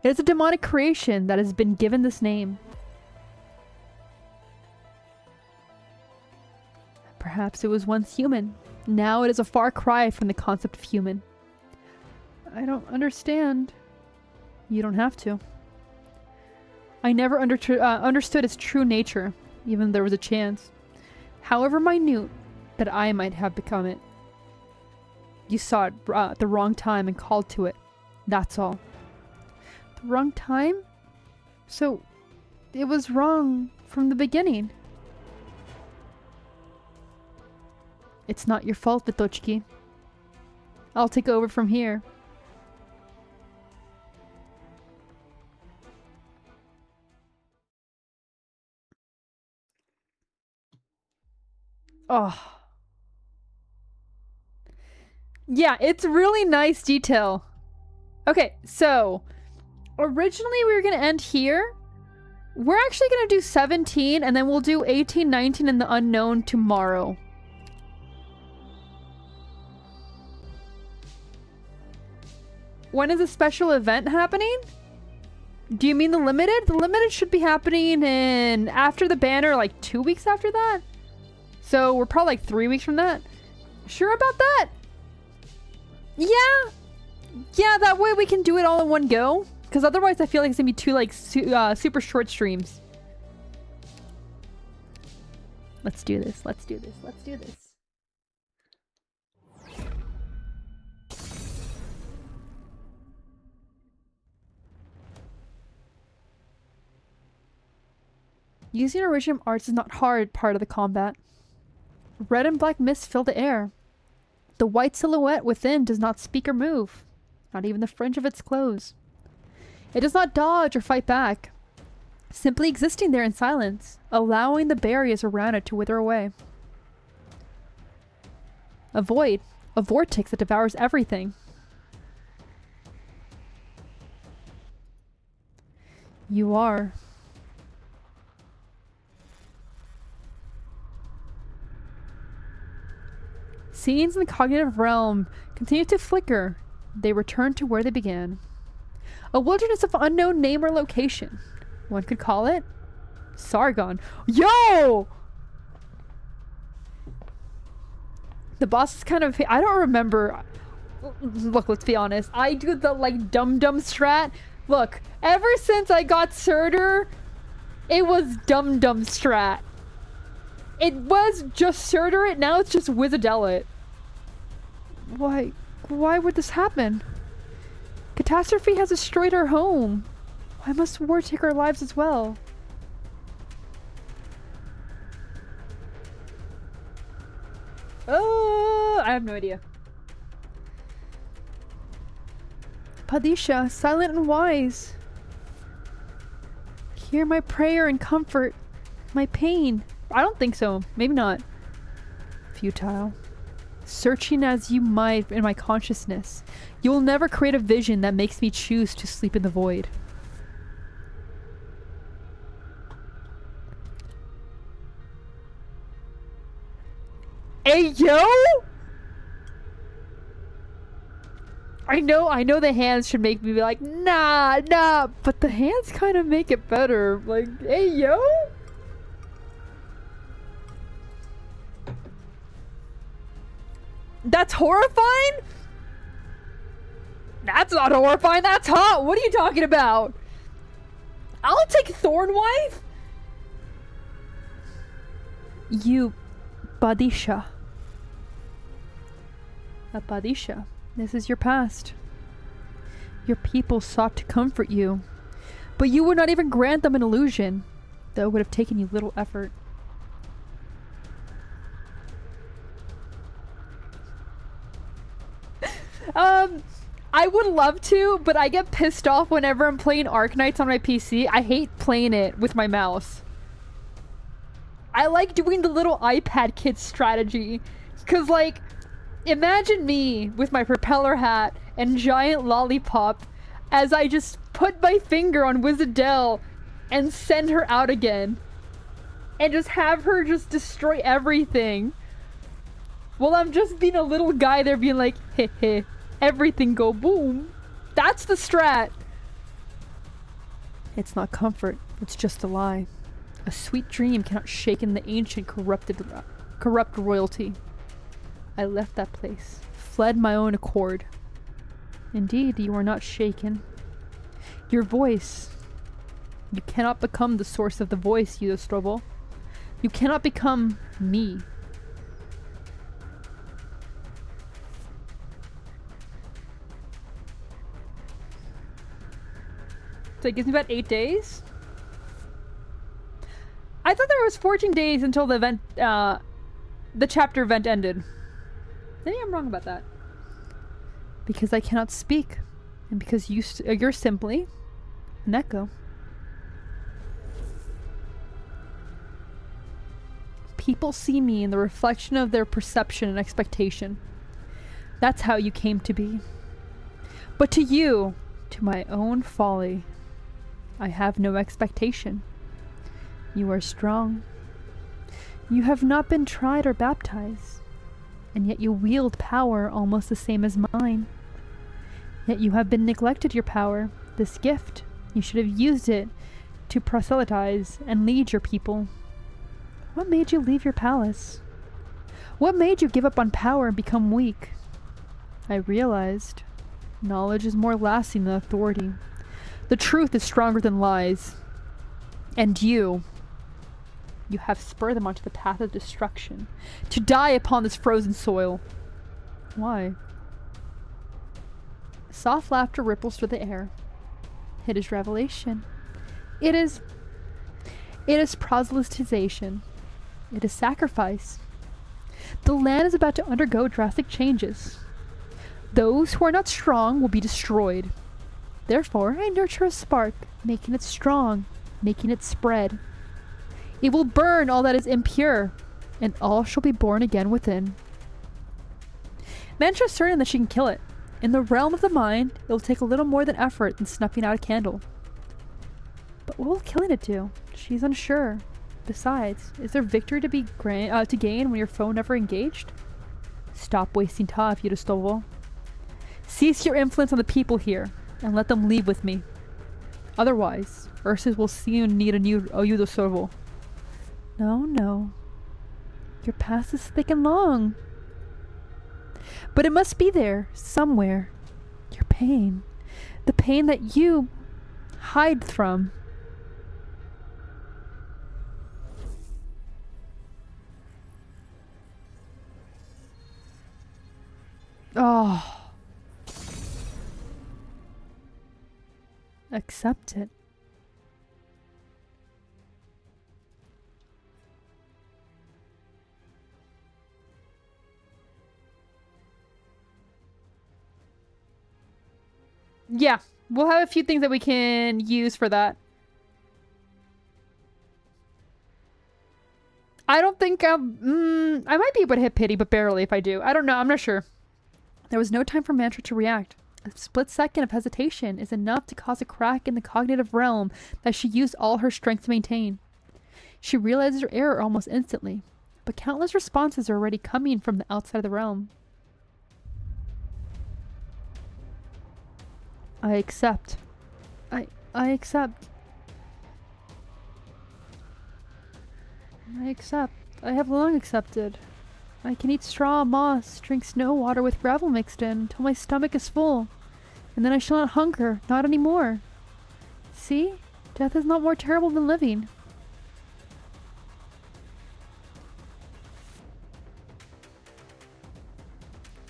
It is a demonic creation that has been given this name. Perhaps it was once human. Now it is a far cry from the concept of human. I don't understand. You don't have to. I never understood its true nature, even though there was a chance. However minute that I might have become it. You saw it at the wrong time and called to it. That's all. The wrong time? So, it was wrong from the beginning. It's not your fault, Vitochki. I'll take over from here. Oh. Yeah, it's really nice detail. Okay, so originally we were going to end here. We're actually going to do 17 and then we'll do 18, 19 and the unknown tomorrow. When is a special event happening? Do you mean the limited? The limited should be happening in after the banner, like 2 weeks after that. So we're probably like 3 weeks from that. Sure about that? Yeah, that way we can do it all in one go. Because otherwise I feel like it's going to be two like super short streams. Let's do this. Let's do this. Let's do this. Using original arts is not hard part of the combat. Red and black mist fill the air. The white silhouette within does not speak or move, not even the fringe of its clothes. It does not dodge or fight back, simply existing there in silence, allowing the barriers around it to wither away. A void, a vortex that devours everything. You are. Scenes in the cognitive realm continue to flicker. They return to where they began. A wilderness of unknown name or location. One could call it Sargon. Yo! The boss is kind of... I don't remember. Look, let's be honest. I do the like dum-dum strat. Look, ever since I got Surtur, it was dum-dum strat. It was just Surtur it, now it's just Wizardella it. Why would this happen? Catastrophe has destroyed our home. Why must war take our lives as well? Oh, I have no idea. Padisha, silent and wise. Hear my prayer and comfort my pain. I don't think so. Maybe not. Futile. Searching as you might in my consciousness, you will never create a vision that makes me choose to sleep in the void. Hey, yo! I know the hands should make me be like, nah, but the hands kind of make it better. Like, hey, yo! That's horrifying? That's not horrifying, that's hot! What are you talking about? I'll take Thornwife! You, Badisha. A Badisha. This is your past. Your people sought to comfort you, but you would not even grant them an illusion, though it would have taken you little effort. I would love to, but I get pissed off whenever I'm playing Arknights on my PC. I hate playing it with my mouse. I like doing the little iPad kid strategy, cause like, imagine me with my propeller hat and giant lollipop as I just put my finger on Wizardell and send her out again. And just have her just destroy everything. Well, I'm just being a little guy there being like, heh heh, everything go boom. That's the strat. It's not comfort, it's just a lie. A sweet dream cannot shake in the ancient corrupt royalty. I left that place, fled my own accord. Indeed, you are not shaken. Your voice. You cannot become the source of the voice, Yudostrobo. You cannot become me. So it gives me about 8 days? I thought there was 14 days until the event, the chapter event ended. Maybe I'm wrong about that. Because I cannot speak. And because you're simply an echo. People see me in the reflection of their perception and expectation. That's how you came to be. But to you, to my own folly, I have no expectation. You are strong. You have not been tried or baptized, and yet you wield power almost the same as mine. Yet you have been neglected your power, this gift. You should have used it to proselytize and lead your people. What made you leave your palace? What made you give up on power and become weak? I realized knowledge is more lasting than authority. The truth is stronger than lies. And you have spurred them onto the path of destruction, to die upon this frozen soil. Why? Soft laughter ripples through the air. It is revelation. It is proselytization. It is sacrifice. The land is about to undergo drastic changes. Those who are not strong will be destroyed. Therefore, I nurture a spark, making it strong, making it spread. It will burn all that is impure, and all shall be born again within. Mantra is certain that she can kill it. In the realm of the mind, it will take a little more than effort than snuffing out a candle. But what will killing it do? She's unsure. Besides, is there victory to be to gain when your foe never engaged? Stop wasting time, Yudostovo. Cease your influence on the people here, and let them leave with me. Otherwise, Ursus will soon need a new Yudostovo. No. Your past is thick and long. But it must be there, somewhere. Your pain. The pain that you hide from. Oh. Accept it. Yeah, we'll have a few things that we can use for that. I don't think I might be able to hit pity, but barely if I do. I don't know. I'm not sure. There was no time for Mantra to react. A split second of hesitation is enough to cause a crack in the cognitive realm that she used all her strength to maintain. She realizes her error almost instantly, but countless responses are already coming from the outside of the realm. I accept. I accept. I accept. I have long accepted. I can eat straw, moss, drink snow water with gravel mixed in until my stomach is full. And then I shall not hunger, not anymore. See? Death is not more terrible than living.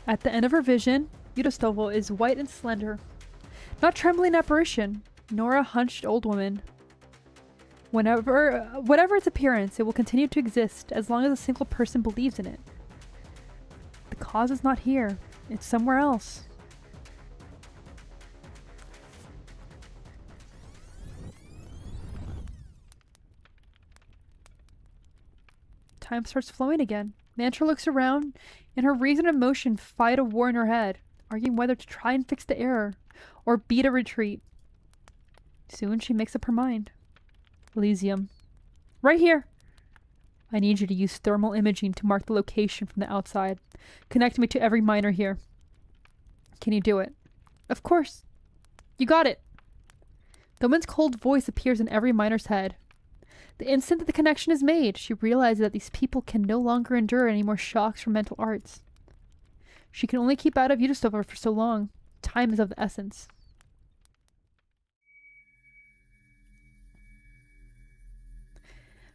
At the end of her vision, Yudostovo is white and slender. Not trembling apparition, nor a hunched old woman. Whatever its appearance, it will continue to exist as long as a single person believes in it. The cause is not here. It's somewhere else. Time starts flowing again. Mantra looks around, and her reason and emotion fight a war in her head, arguing whether to try and fix the error, or beat a retreat. Soon she makes up her mind. Elysium. Right here! I need you to use thermal imaging to mark the location from the outside. Connect me to every miner here. Can you do it? Of course. You got it! The woman's cold voice appears in every miner's head. The instant that the connection is made, she realizes that these people can no longer endure any more shocks from mental arts. She can only keep out of Yudostova for so long. Time is of the essence.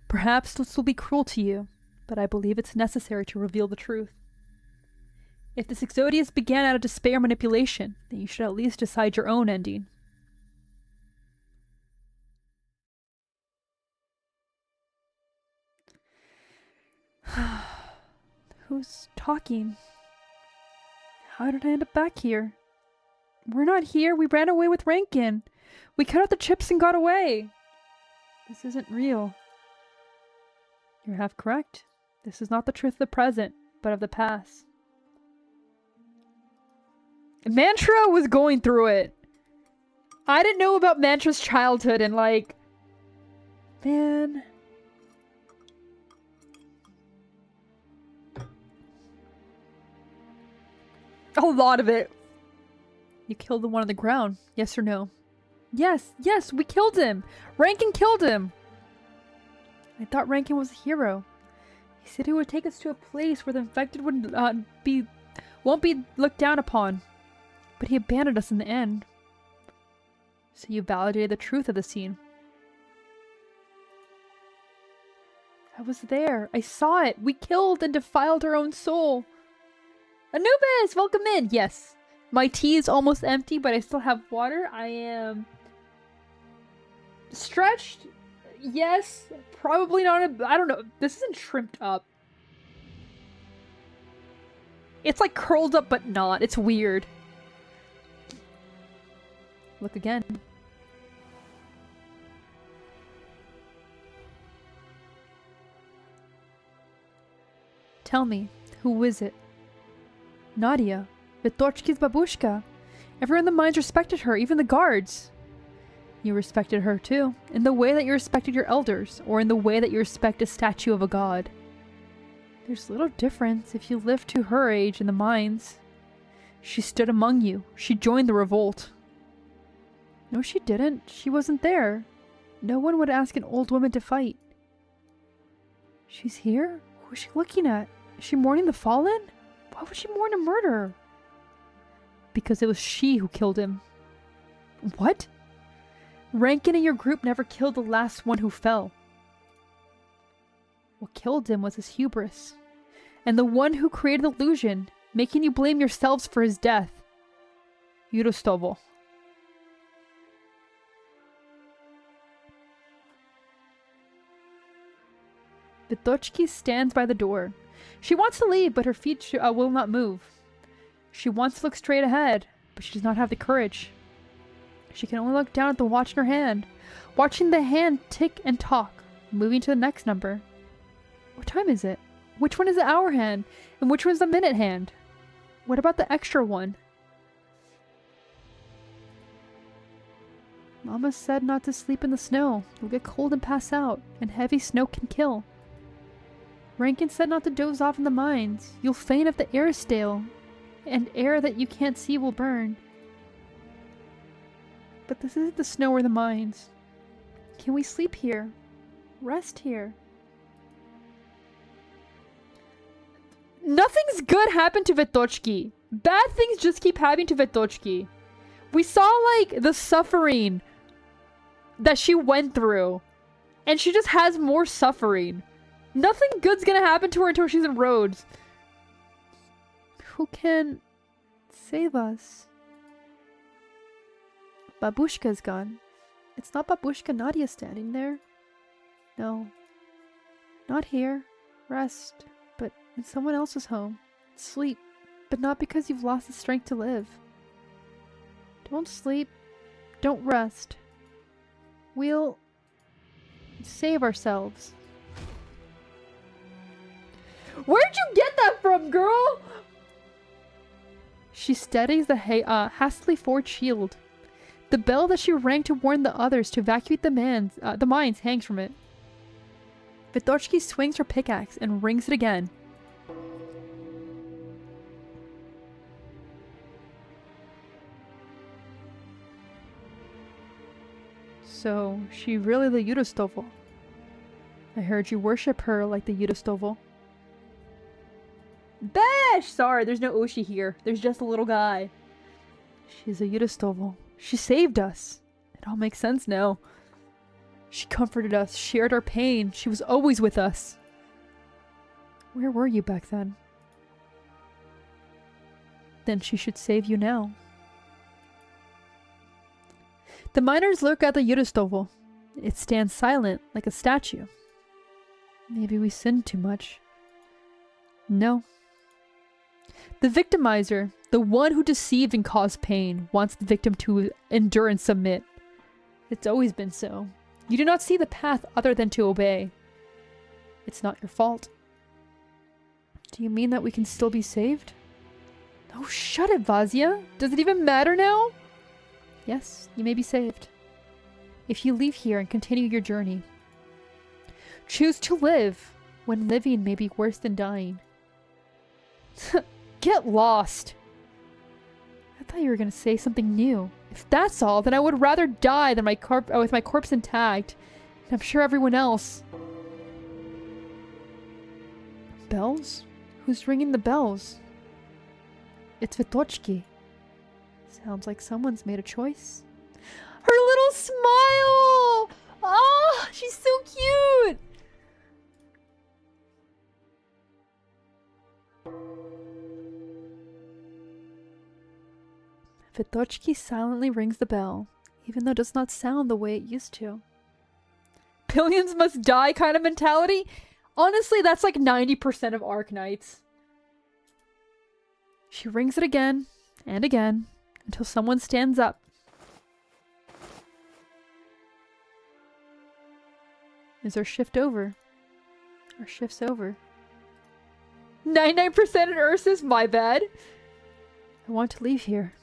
Perhaps this will be cruel to you, but I believe it's necessary to reveal the truth. If this Exodius began out of despair manipulation, then you should at least decide your own ending. Who's talking? How did I end up back here? We're not here. We ran away with Rankin. We cut out the chips and got away. This isn't real. You're half correct. This is not the truth of the present, but of the past. Mantra was going through it. I didn't know about Mantra's childhood and like... Man... A lot of it. You killed the one on the ground, yes or no? Yes, we killed him! Rankin killed him! I thought Rankin was a hero. He said he would take us to a place where the infected won't be looked down upon. But he abandoned us in the end. So you validated the truth of the scene. I was there. I saw it. We killed and defiled our own soul. Anubis, welcome in. Yes. My tea is almost empty, but I still have water. I am stretched. Yes. Probably not. I don't know. This isn't shrimped up. It's like curled up, but not. It's weird. Look again. Tell me, who is it? Nadia, Vitochki's babushka. Everyone in the mines respected her, even the guards. You respected her too, in the way that you respected your elders, or in the way that you respect a statue of a god. There's little difference if you lived to her age in the mines. She stood among you. She joined the revolt. No, she didn't. She wasn't there. No one would ask an old woman to fight. She's here? Who is she looking at? Is she mourning the fallen? Why would she mourn a murderer? Because it was she who killed him. What? Rankin and your group never killed the last one who fell. What killed him was his hubris. And the one who created the illusion, making you blame yourselves for his death. Yudostovo. Vitochki stands by the door. She wants to leave, but her feet will not move. She wants to look straight ahead, but she does not have the courage. She can only look down at the watch in her hand, watching the hand tick and talk, moving to the next number. What time is it? Which one is the hour hand? And which one's the minute hand? What about the extra one? Mama said not to sleep in the snow. You'll get cold and pass out, and heavy snow can kill. Rankin said not to doze off in the mines. You'll faint if the air is stale, and air that you can't see will burn. But this isn't the snow or the mines. Can we sleep here? Rest here? Nothing's good happened to Vitochki. Bad things just keep happening to Vitochki. We saw, like, the suffering that she went through. And she just has more suffering. Nothing good's gonna happen to her until she's in Rhodes. Who can save us? Babushka's gone. It's not Babushka Nadia standing there. No. Not here. Rest. But in someone else's home. Sleep. But not because you've lost the strength to live. Don't sleep. Don't rest. We'll save ourselves. Where'd you get that from, girl? She steadies the hastily forged shield. The bell that she rang to warn the others to evacuate the mines hangs from it. Vitochki swings her pickaxe and rings it again. So, she really the Yudostovel. I heard you worship her like the Yudostovel. Bash! Sorry, there's no Oshi here. There's just a little guy. She's a Yudostovel. She saved us. It all makes sense now. She comforted us, shared our pain. She was always with us. Where were you back then? Then she should save you now. The miners look at the Yudostovel. It stands silent, like a statue. Maybe we sinned too much. No. The victimizer, the one who deceived and caused pain, wants the victim to endure and submit. It's always been so. You do not see the path other than to obey. It's not your fault. Do you mean that we can still be saved? Oh, shut it, Vazia. Does it even matter now? Yes, you may be saved. If you leave here and continue your journey. Choose to live when living may be worse than dying. Get lost. I thought you were going to say something new. If that's all, then I would rather die than with my corpse intact. And I'm sure everyone else. Bells? Who's ringing the bells? It's Vitochki. Sounds like someone's made a choice. Her little smile! Oh, she's so cute! Vitochki silently rings the bell, even though it does not sound the way it used to. Billions must die kind of mentality? Honestly, that's like 90% of Arknights. She rings it again and again until someone stands up. Is our shift over? Our shift's over. 99% in Ursus, my bad. I want to leave here.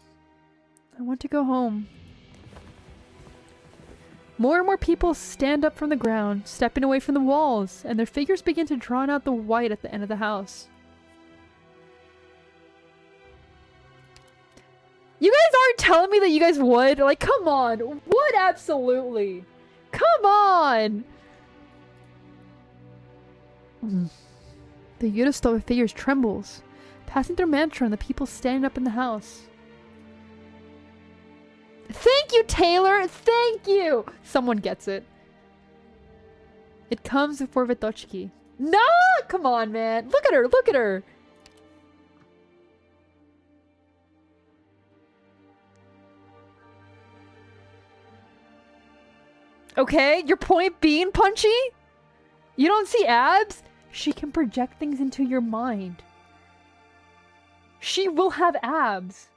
I want to go home. More and more people stand up from the ground, stepping away from the walls, and their figures begin to draw out the white at the end of the house. You guys aren't telling me that you guys would? Like, come on. Would absolutely. Come on. The Yudostover figures trembles, passing through mantra and the people standing up in the house. Thank you, Taylor! Thank you! Someone gets it. It comes before Vitochki. No! Come on, man. Look at her. Look at her. Okay, your point being, Punchy? You don't see abs? She can project things into your mind. She will have abs.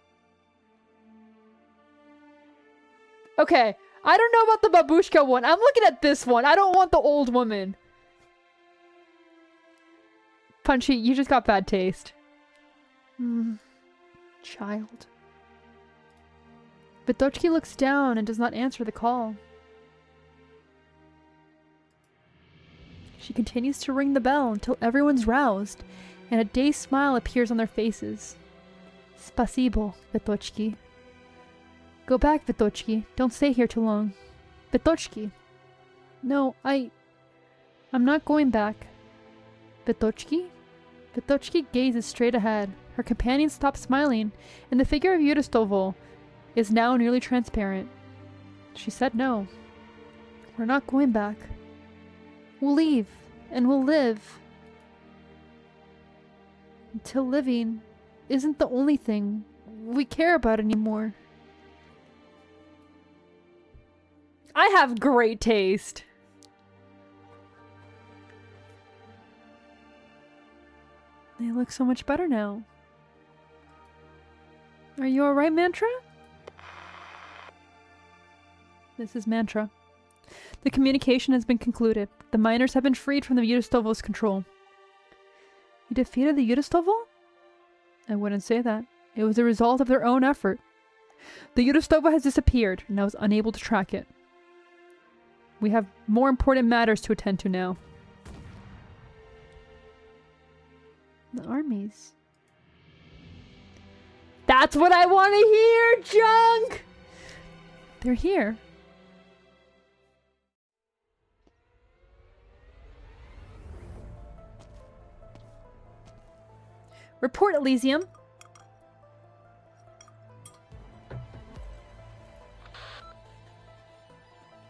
Okay, I don't know about the babushka one. I'm looking at this one. I don't want the old woman. Punchy, you just got bad taste. Child. Vitochki looks down and does not answer the call. She continues to ring the bell until everyone's roused, and a dazed smile appears on their faces. Spasibo, Vitochki. Go back, Vitochki. Don't stay here too long. Vitochki. No, I'm not going back. Vitochki? Vitochki gazes straight ahead. Her companion stops smiling, and the figure of Yudostovo is now nearly transparent. She said no. We're not going back. We'll leave, and we'll live. Until living isn't the only thing we care about anymore. I have great taste. They look so much better now. Are you alright, Mantra? This is Mantra. The communication has been concluded. The miners have been freed from the Yudostovo's control. You defeated the Yudostovo? I wouldn't say that. It was a result of their own effort. The Yudostovo has disappeared, and I was unable to track it. We have more important matters to attend to now. The armies. That's what I want to hear, Junk! They're here. Report, Elysium.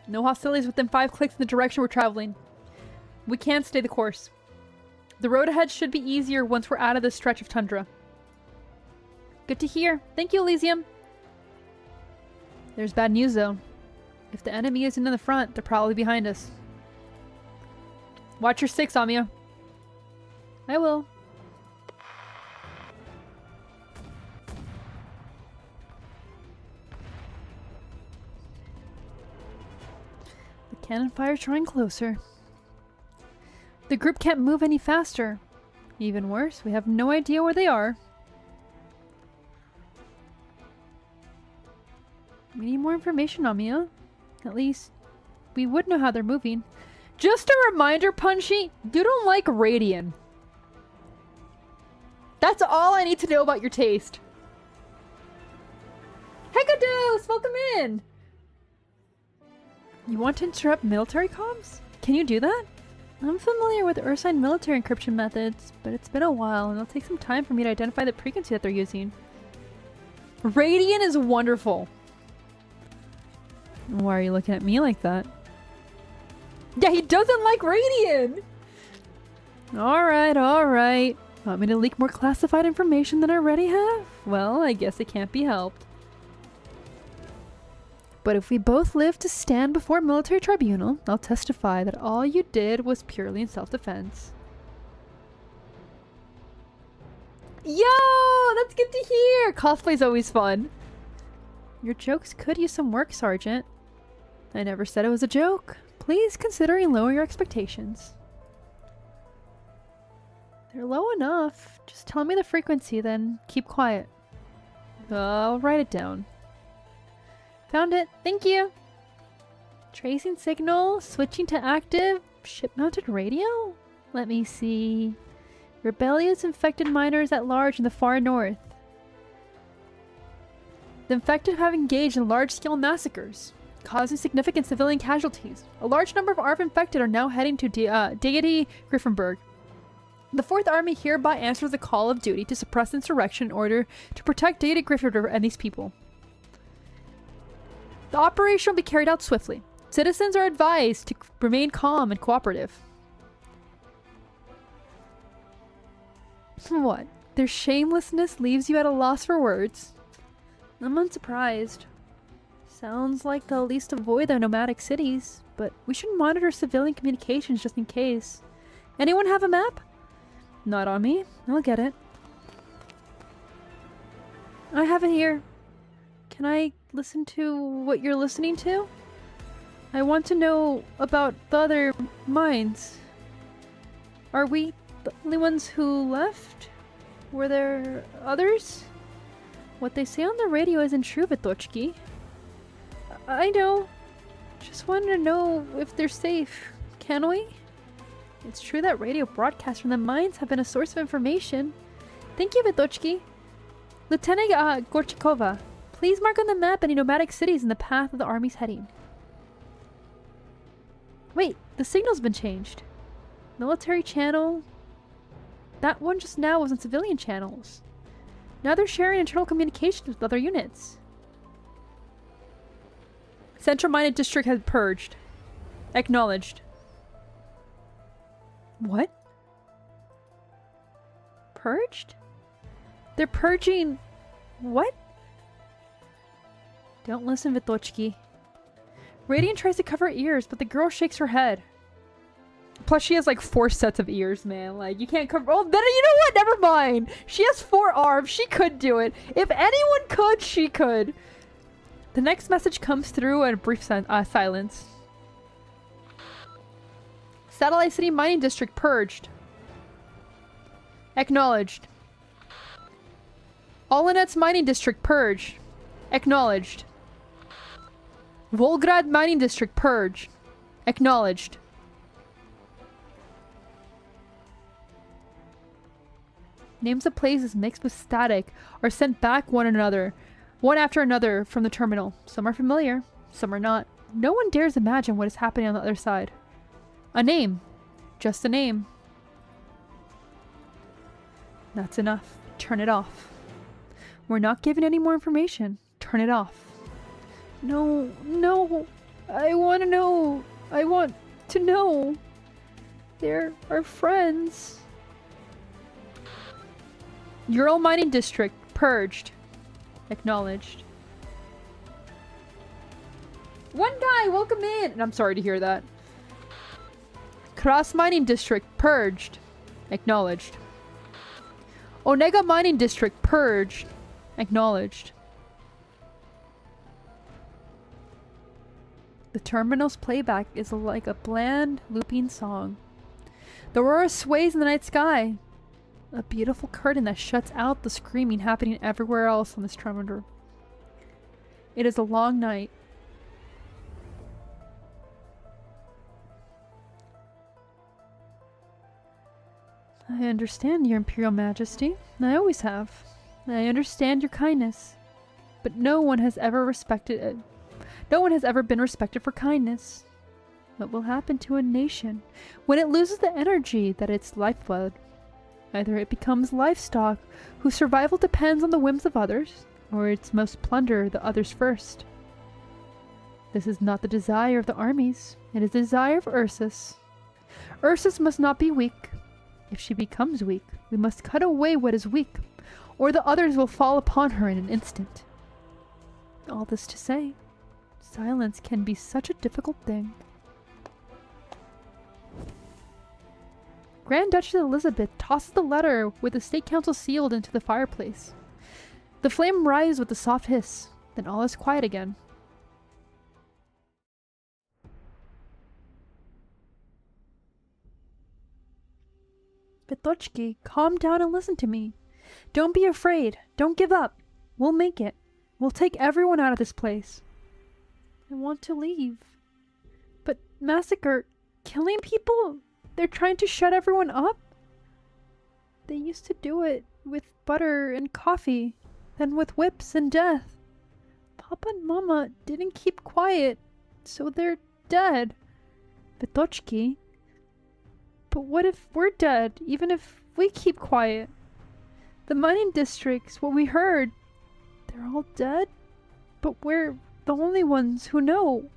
No hostilities within 5 clicks in the direction we're traveling. We can't stay the course. The road ahead should be easier once we're out of this stretch of tundra. Good to hear. Thank you, Elysium. There's bad news, though. If the enemy isn't in the front, they're probably behind us. Watch your 6, Amiya. I will. The cannon fire's drawing closer. The group can't move any faster. Even worse, we have no idea where they are. We need more information, Amiya. At least, we would know how they're moving. Just a reminder, Punchy, you don't like Radian. That's all I need to know about your taste. Hekados, welcome in! You want to interrupt military comms? Can you do that? I'm familiar with Ursine military encryption methods, but it's been a while and it'll take some time for me to identify the frequency that they're using. Radian is wonderful. Why are you looking at me like that? Yeah, he doesn't like Radian! Alright, alright. Want me to leak more classified information than I already have? Well, I guess it can't be helped. But if we both live to stand before a military tribunal, I'll testify that all you did was purely in self-defense. Yo! That's good to hear! Cosplay's always fun. Your jokes could use some work, Sergeant. I never said it was a joke. Please consider and lower your expectations. They're low enough. Just tell me the frequency, then keep quiet. I'll write it down. Found it. Thank you. Tracing signal. Switching to active. Ship-mounted radio? Let me see. Rebellious infected miners at large in the far north. The infected have engaged in large-scale massacres, causing significant civilian casualties. A large number of ARV infected are now heading to Deity Griffinburg. The 4th Army hereby answers the call of duty to suppress insurrection in order to protect Deity Griffinburg and these people. The operation will be carried out swiftly. Citizens are advised to remain calm and cooperative. What? Their shamelessness leaves you at a loss for words? I'm unsurprised. Sounds like they'll at least avoid the nomadic cities, but we should monitor civilian communications just in case. Anyone have a map? Not on me. I'll get it. I have it here. Can I listen to what you're listening to? I want to know about the other minds. Are we the only ones who left? Were there others? What they say on the radio isn't true, Vitochki. I know. Just wanted to know if they're safe. Can we? It's true that radio broadcasts from the mines have been a source of information. Thank you, Vitochki. Lieutenant Gorchakova, please mark on the map any nomadic cities in the path of the army's heading. Wait, the signal's been changed. Military channel. That one just now was on civilian channels. Now they're sharing internal communications with other units. Central Mining District has purged. Acknowledged. What? Purged? They're purging... what? Don't listen, Vitochki. Radiant tries to cover her ears, but the girl shakes her head. Plus, she has like 4 sets of ears, man. Like, you can't cover... oh, then you know what? Never mind. She has 4 arms. She could do it. If anyone could, she could. The next message comes through in a brief silence. Satellite City Mining District purged. Acknowledged. Olenets Mining District purged. Acknowledged. Volgrad Mining District purged. Acknowledged. Names of places mixed with static are sent back one after another from the terminal. Some are familiar, some are not. No one dares imagine what is happening on the other side. A name. Just a name. That's enough. Turn it off. We're not given any more information. Turn it off. No, no. I want to know. I want to know. They're our friends. Ural Mining District purged. Acknowledged. One guy, welcome in! And I'm sorry to hear that. Kras Mining District purged. Acknowledged. Onega Mining District purged. Acknowledged. The terminal's playback is like a bland, looping song. The aurora sways in the night sky. A beautiful curtain that shuts out the screaming happening everywhere else on this terminal. It is a long night. I understand, Your Imperial Majesty. I always have. I understand your kindness. But no one has ever been respected for kindness. What will happen to a nation when it loses the energy that its lifeblood? Either it becomes livestock whose survival depends on the whims of others, or it must plunder the others first. This is not the desire of the armies. It is the desire of Ursus. Ursus must not be weak. If she becomes weak, we must cut away what is weak, or the others will fall upon her in an instant. All this to say, silence can be such a difficult thing. Grand Duchess Elizabeth tosses the letter with the State Council sealed into the fireplace. The flame rises with a soft hiss, then all is quiet again. Vitochki, calm down and listen to me. Don't be afraid. Don't give up. We'll make it. We'll take everyone out of this place. I want to leave. But massacre, killing people? They're trying to shut everyone up? They used to do it with butter and coffee, then with whips and death. Papa and Mama didn't keep quiet, so they're dead. Vitochki. But what if we're dead, even if we keep quiet? The mining districts, what we heard, they're all dead? But we're the only ones who know.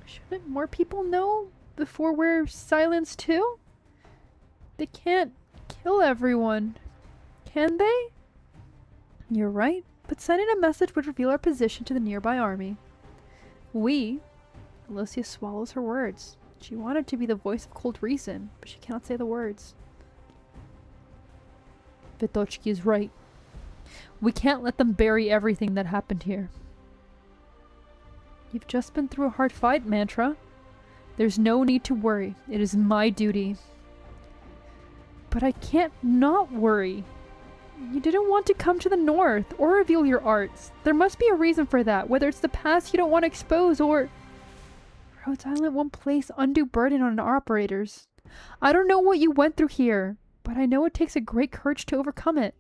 Shouldn't more people know before we're silenced too? They can't kill everyone, can they? You're right, but sending a message would reveal our position to the nearby army. We... Alicia swallows her words. She wanted to be the voice of cold reason, but she cannot say the words. Vitochki is right. We can't let them bury everything that happened here. You've just been through a hard fight, Mantra. There's no need to worry. It is my duty. But I can't not worry. You didn't want to come to the north or reveal your arts. There must be a reason for that, whether it's the past you don't want to expose or... Rhodes Island won't place undue burden on our operators. I don't know what you went through here, but I know it takes a great courage to overcome it.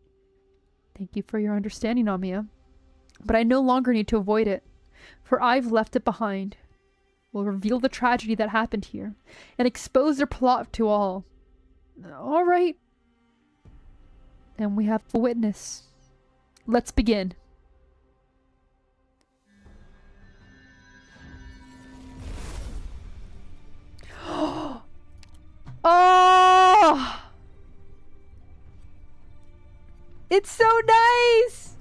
Thank you for your understanding, Amiya. But I no longer need to avoid it, for I've left it behind. We'll reveal the tragedy that happened here, and expose their plot to all. All right. Then we have a witness. Let's begin. Oh! It's so nice!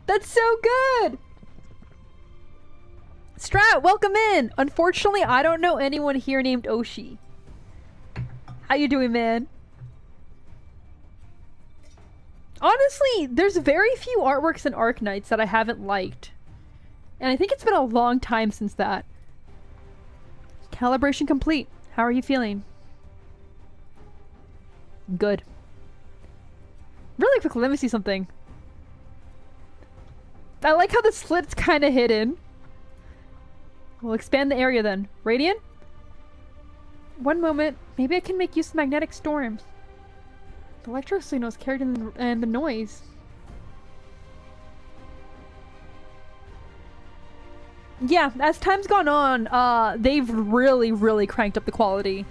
That's so good! Strat, welcome in! Unfortunately, I don't know anyone here named Oshi. How you doing, man? Honestly, there's very few artworks in Arknights that I haven't liked. And I think it's been a long time since that. Calibration complete. How are you feeling? Good. Really quickly, let me see something. I like how the slit's kind of hidden. We'll expand the area then. Radiant? One moment. Maybe I can make use of magnetic storms. The electro signals carried in the noise. Yeah, as time's gone on, they've really cranked up the quality.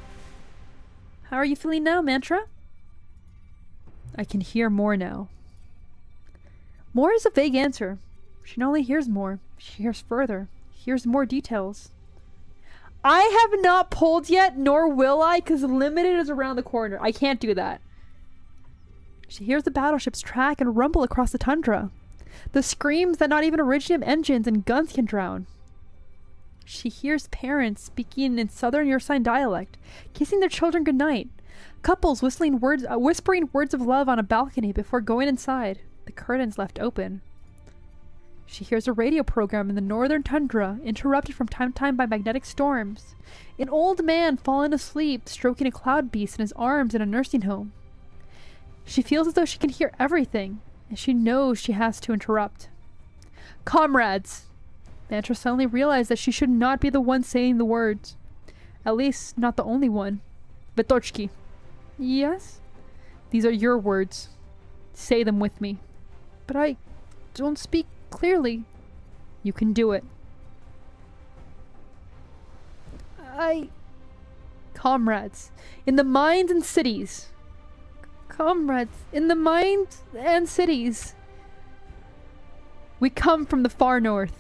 How are you feeling now, Mantra? I can hear more now. More is a vague answer. She not only hears more, she hears further, hears more details. I have not pulled yet, nor will I, because limited is around the corner. I can't do that. She hears the battleships track and rumble across the tundra. The screams that not even Iridium engines and guns can drown. She hears parents speaking in southern Ursine dialect, kissing their children goodnight. Couples whispering words of love on a balcony before going inside, the curtains left open. She hears a radio program in the northern tundra, interrupted from time to time by magnetic storms. An old man falling asleep, stroking a cloud beast in his arms in a nursing home. She feels as though she can hear everything, and she knows she has to interrupt. Comrades! Mantra suddenly realized that she should not be the one saying the words. At least, not the only one. Vitochki. Yes? These are your words. Say them with me. But I don't speak clearly. You can do it. Comrades, in the mines and cities. Comrades, in the mines and cities. We come from the far north.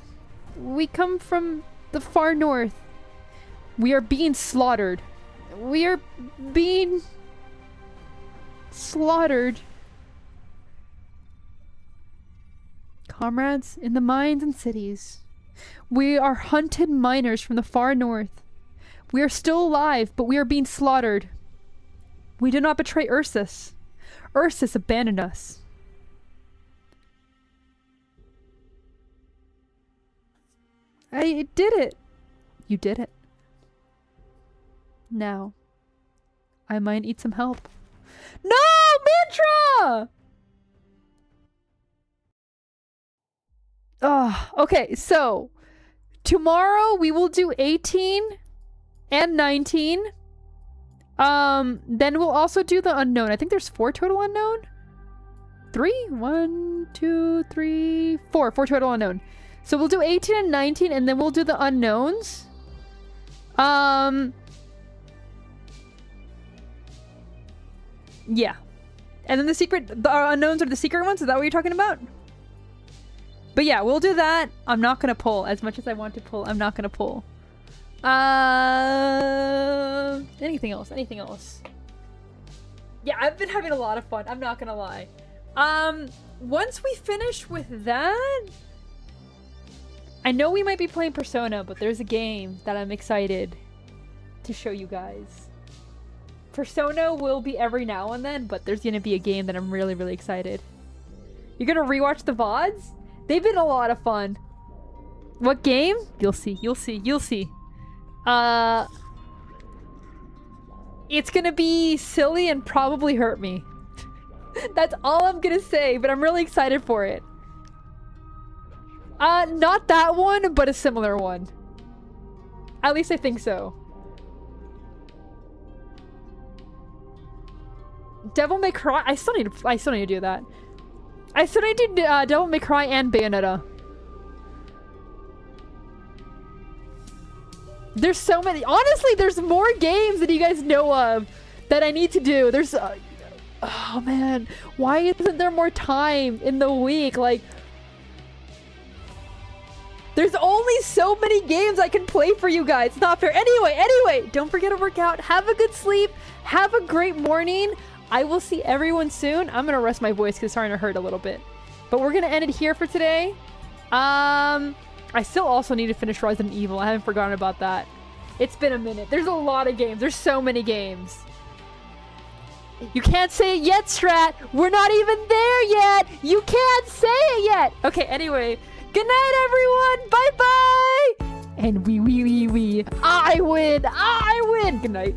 We come from the far north. We are being slaughtered. We are being slaughtered. Comrades, in the mines and cities. We are hunted miners from the far north. We are still alive, but we are being slaughtered. We do not betray Ursus. Ursus abandoned us. I did it. You did it. Now, I might need some help. No, Mantra! Okay, so tomorrow we will do 18 and 19. Then we'll also do the unknown. I think there's 4 total unknown. 3? 1, 2, 3, 4. 4 total unknown. So we'll do 18 and 19, and then we'll do the unknowns. Yeah. And then the unknowns are the secret ones? Is that what you're talking about? But yeah, we'll do that. I'm not gonna pull. As much as I want to pull, I'm not gonna pull. Anything else? Anything else? Yeah, I've been having a lot of fun. I'm not gonna lie. Once we finish with that, I know we might be playing Persona, but there's a game that I'm excited to show you guys. Persona will be every now and then, but there's gonna be a game that I'm really excited. You're gonna rewatch the VODs? They've been a lot of fun. What game? You'll see, you'll see, you'll see. It's gonna be silly and probably hurt me. That's all I'm gonna say, but I'm really excited for it. Not that one, but a similar one. At least I think so. Devil May Cry. I still need to do that. I still need to do Devil May Cry and Bayonetta. There's so many. Honestly, there's more games that you guys know of that I need to do. There's oh man, why isn't there more time in the week? Like, there's only so many games I can play for you guys. It's not fair. Anyway, don't forget to work out. Have a good sleep. Have a great morning. I will see everyone soon. I'm gonna rest my voice because it's starting to hurt a little bit. But we're gonna end it here for today. I still also need to finish Resident Evil. I haven't forgotten about that. It's been a minute. There's a lot of games. There's so many games. You can't say it yet, Strat. We're not even there yet. You can't say it yet. Okay, anyway. Good night, everyone. Bye-bye. And we. I win. Good night.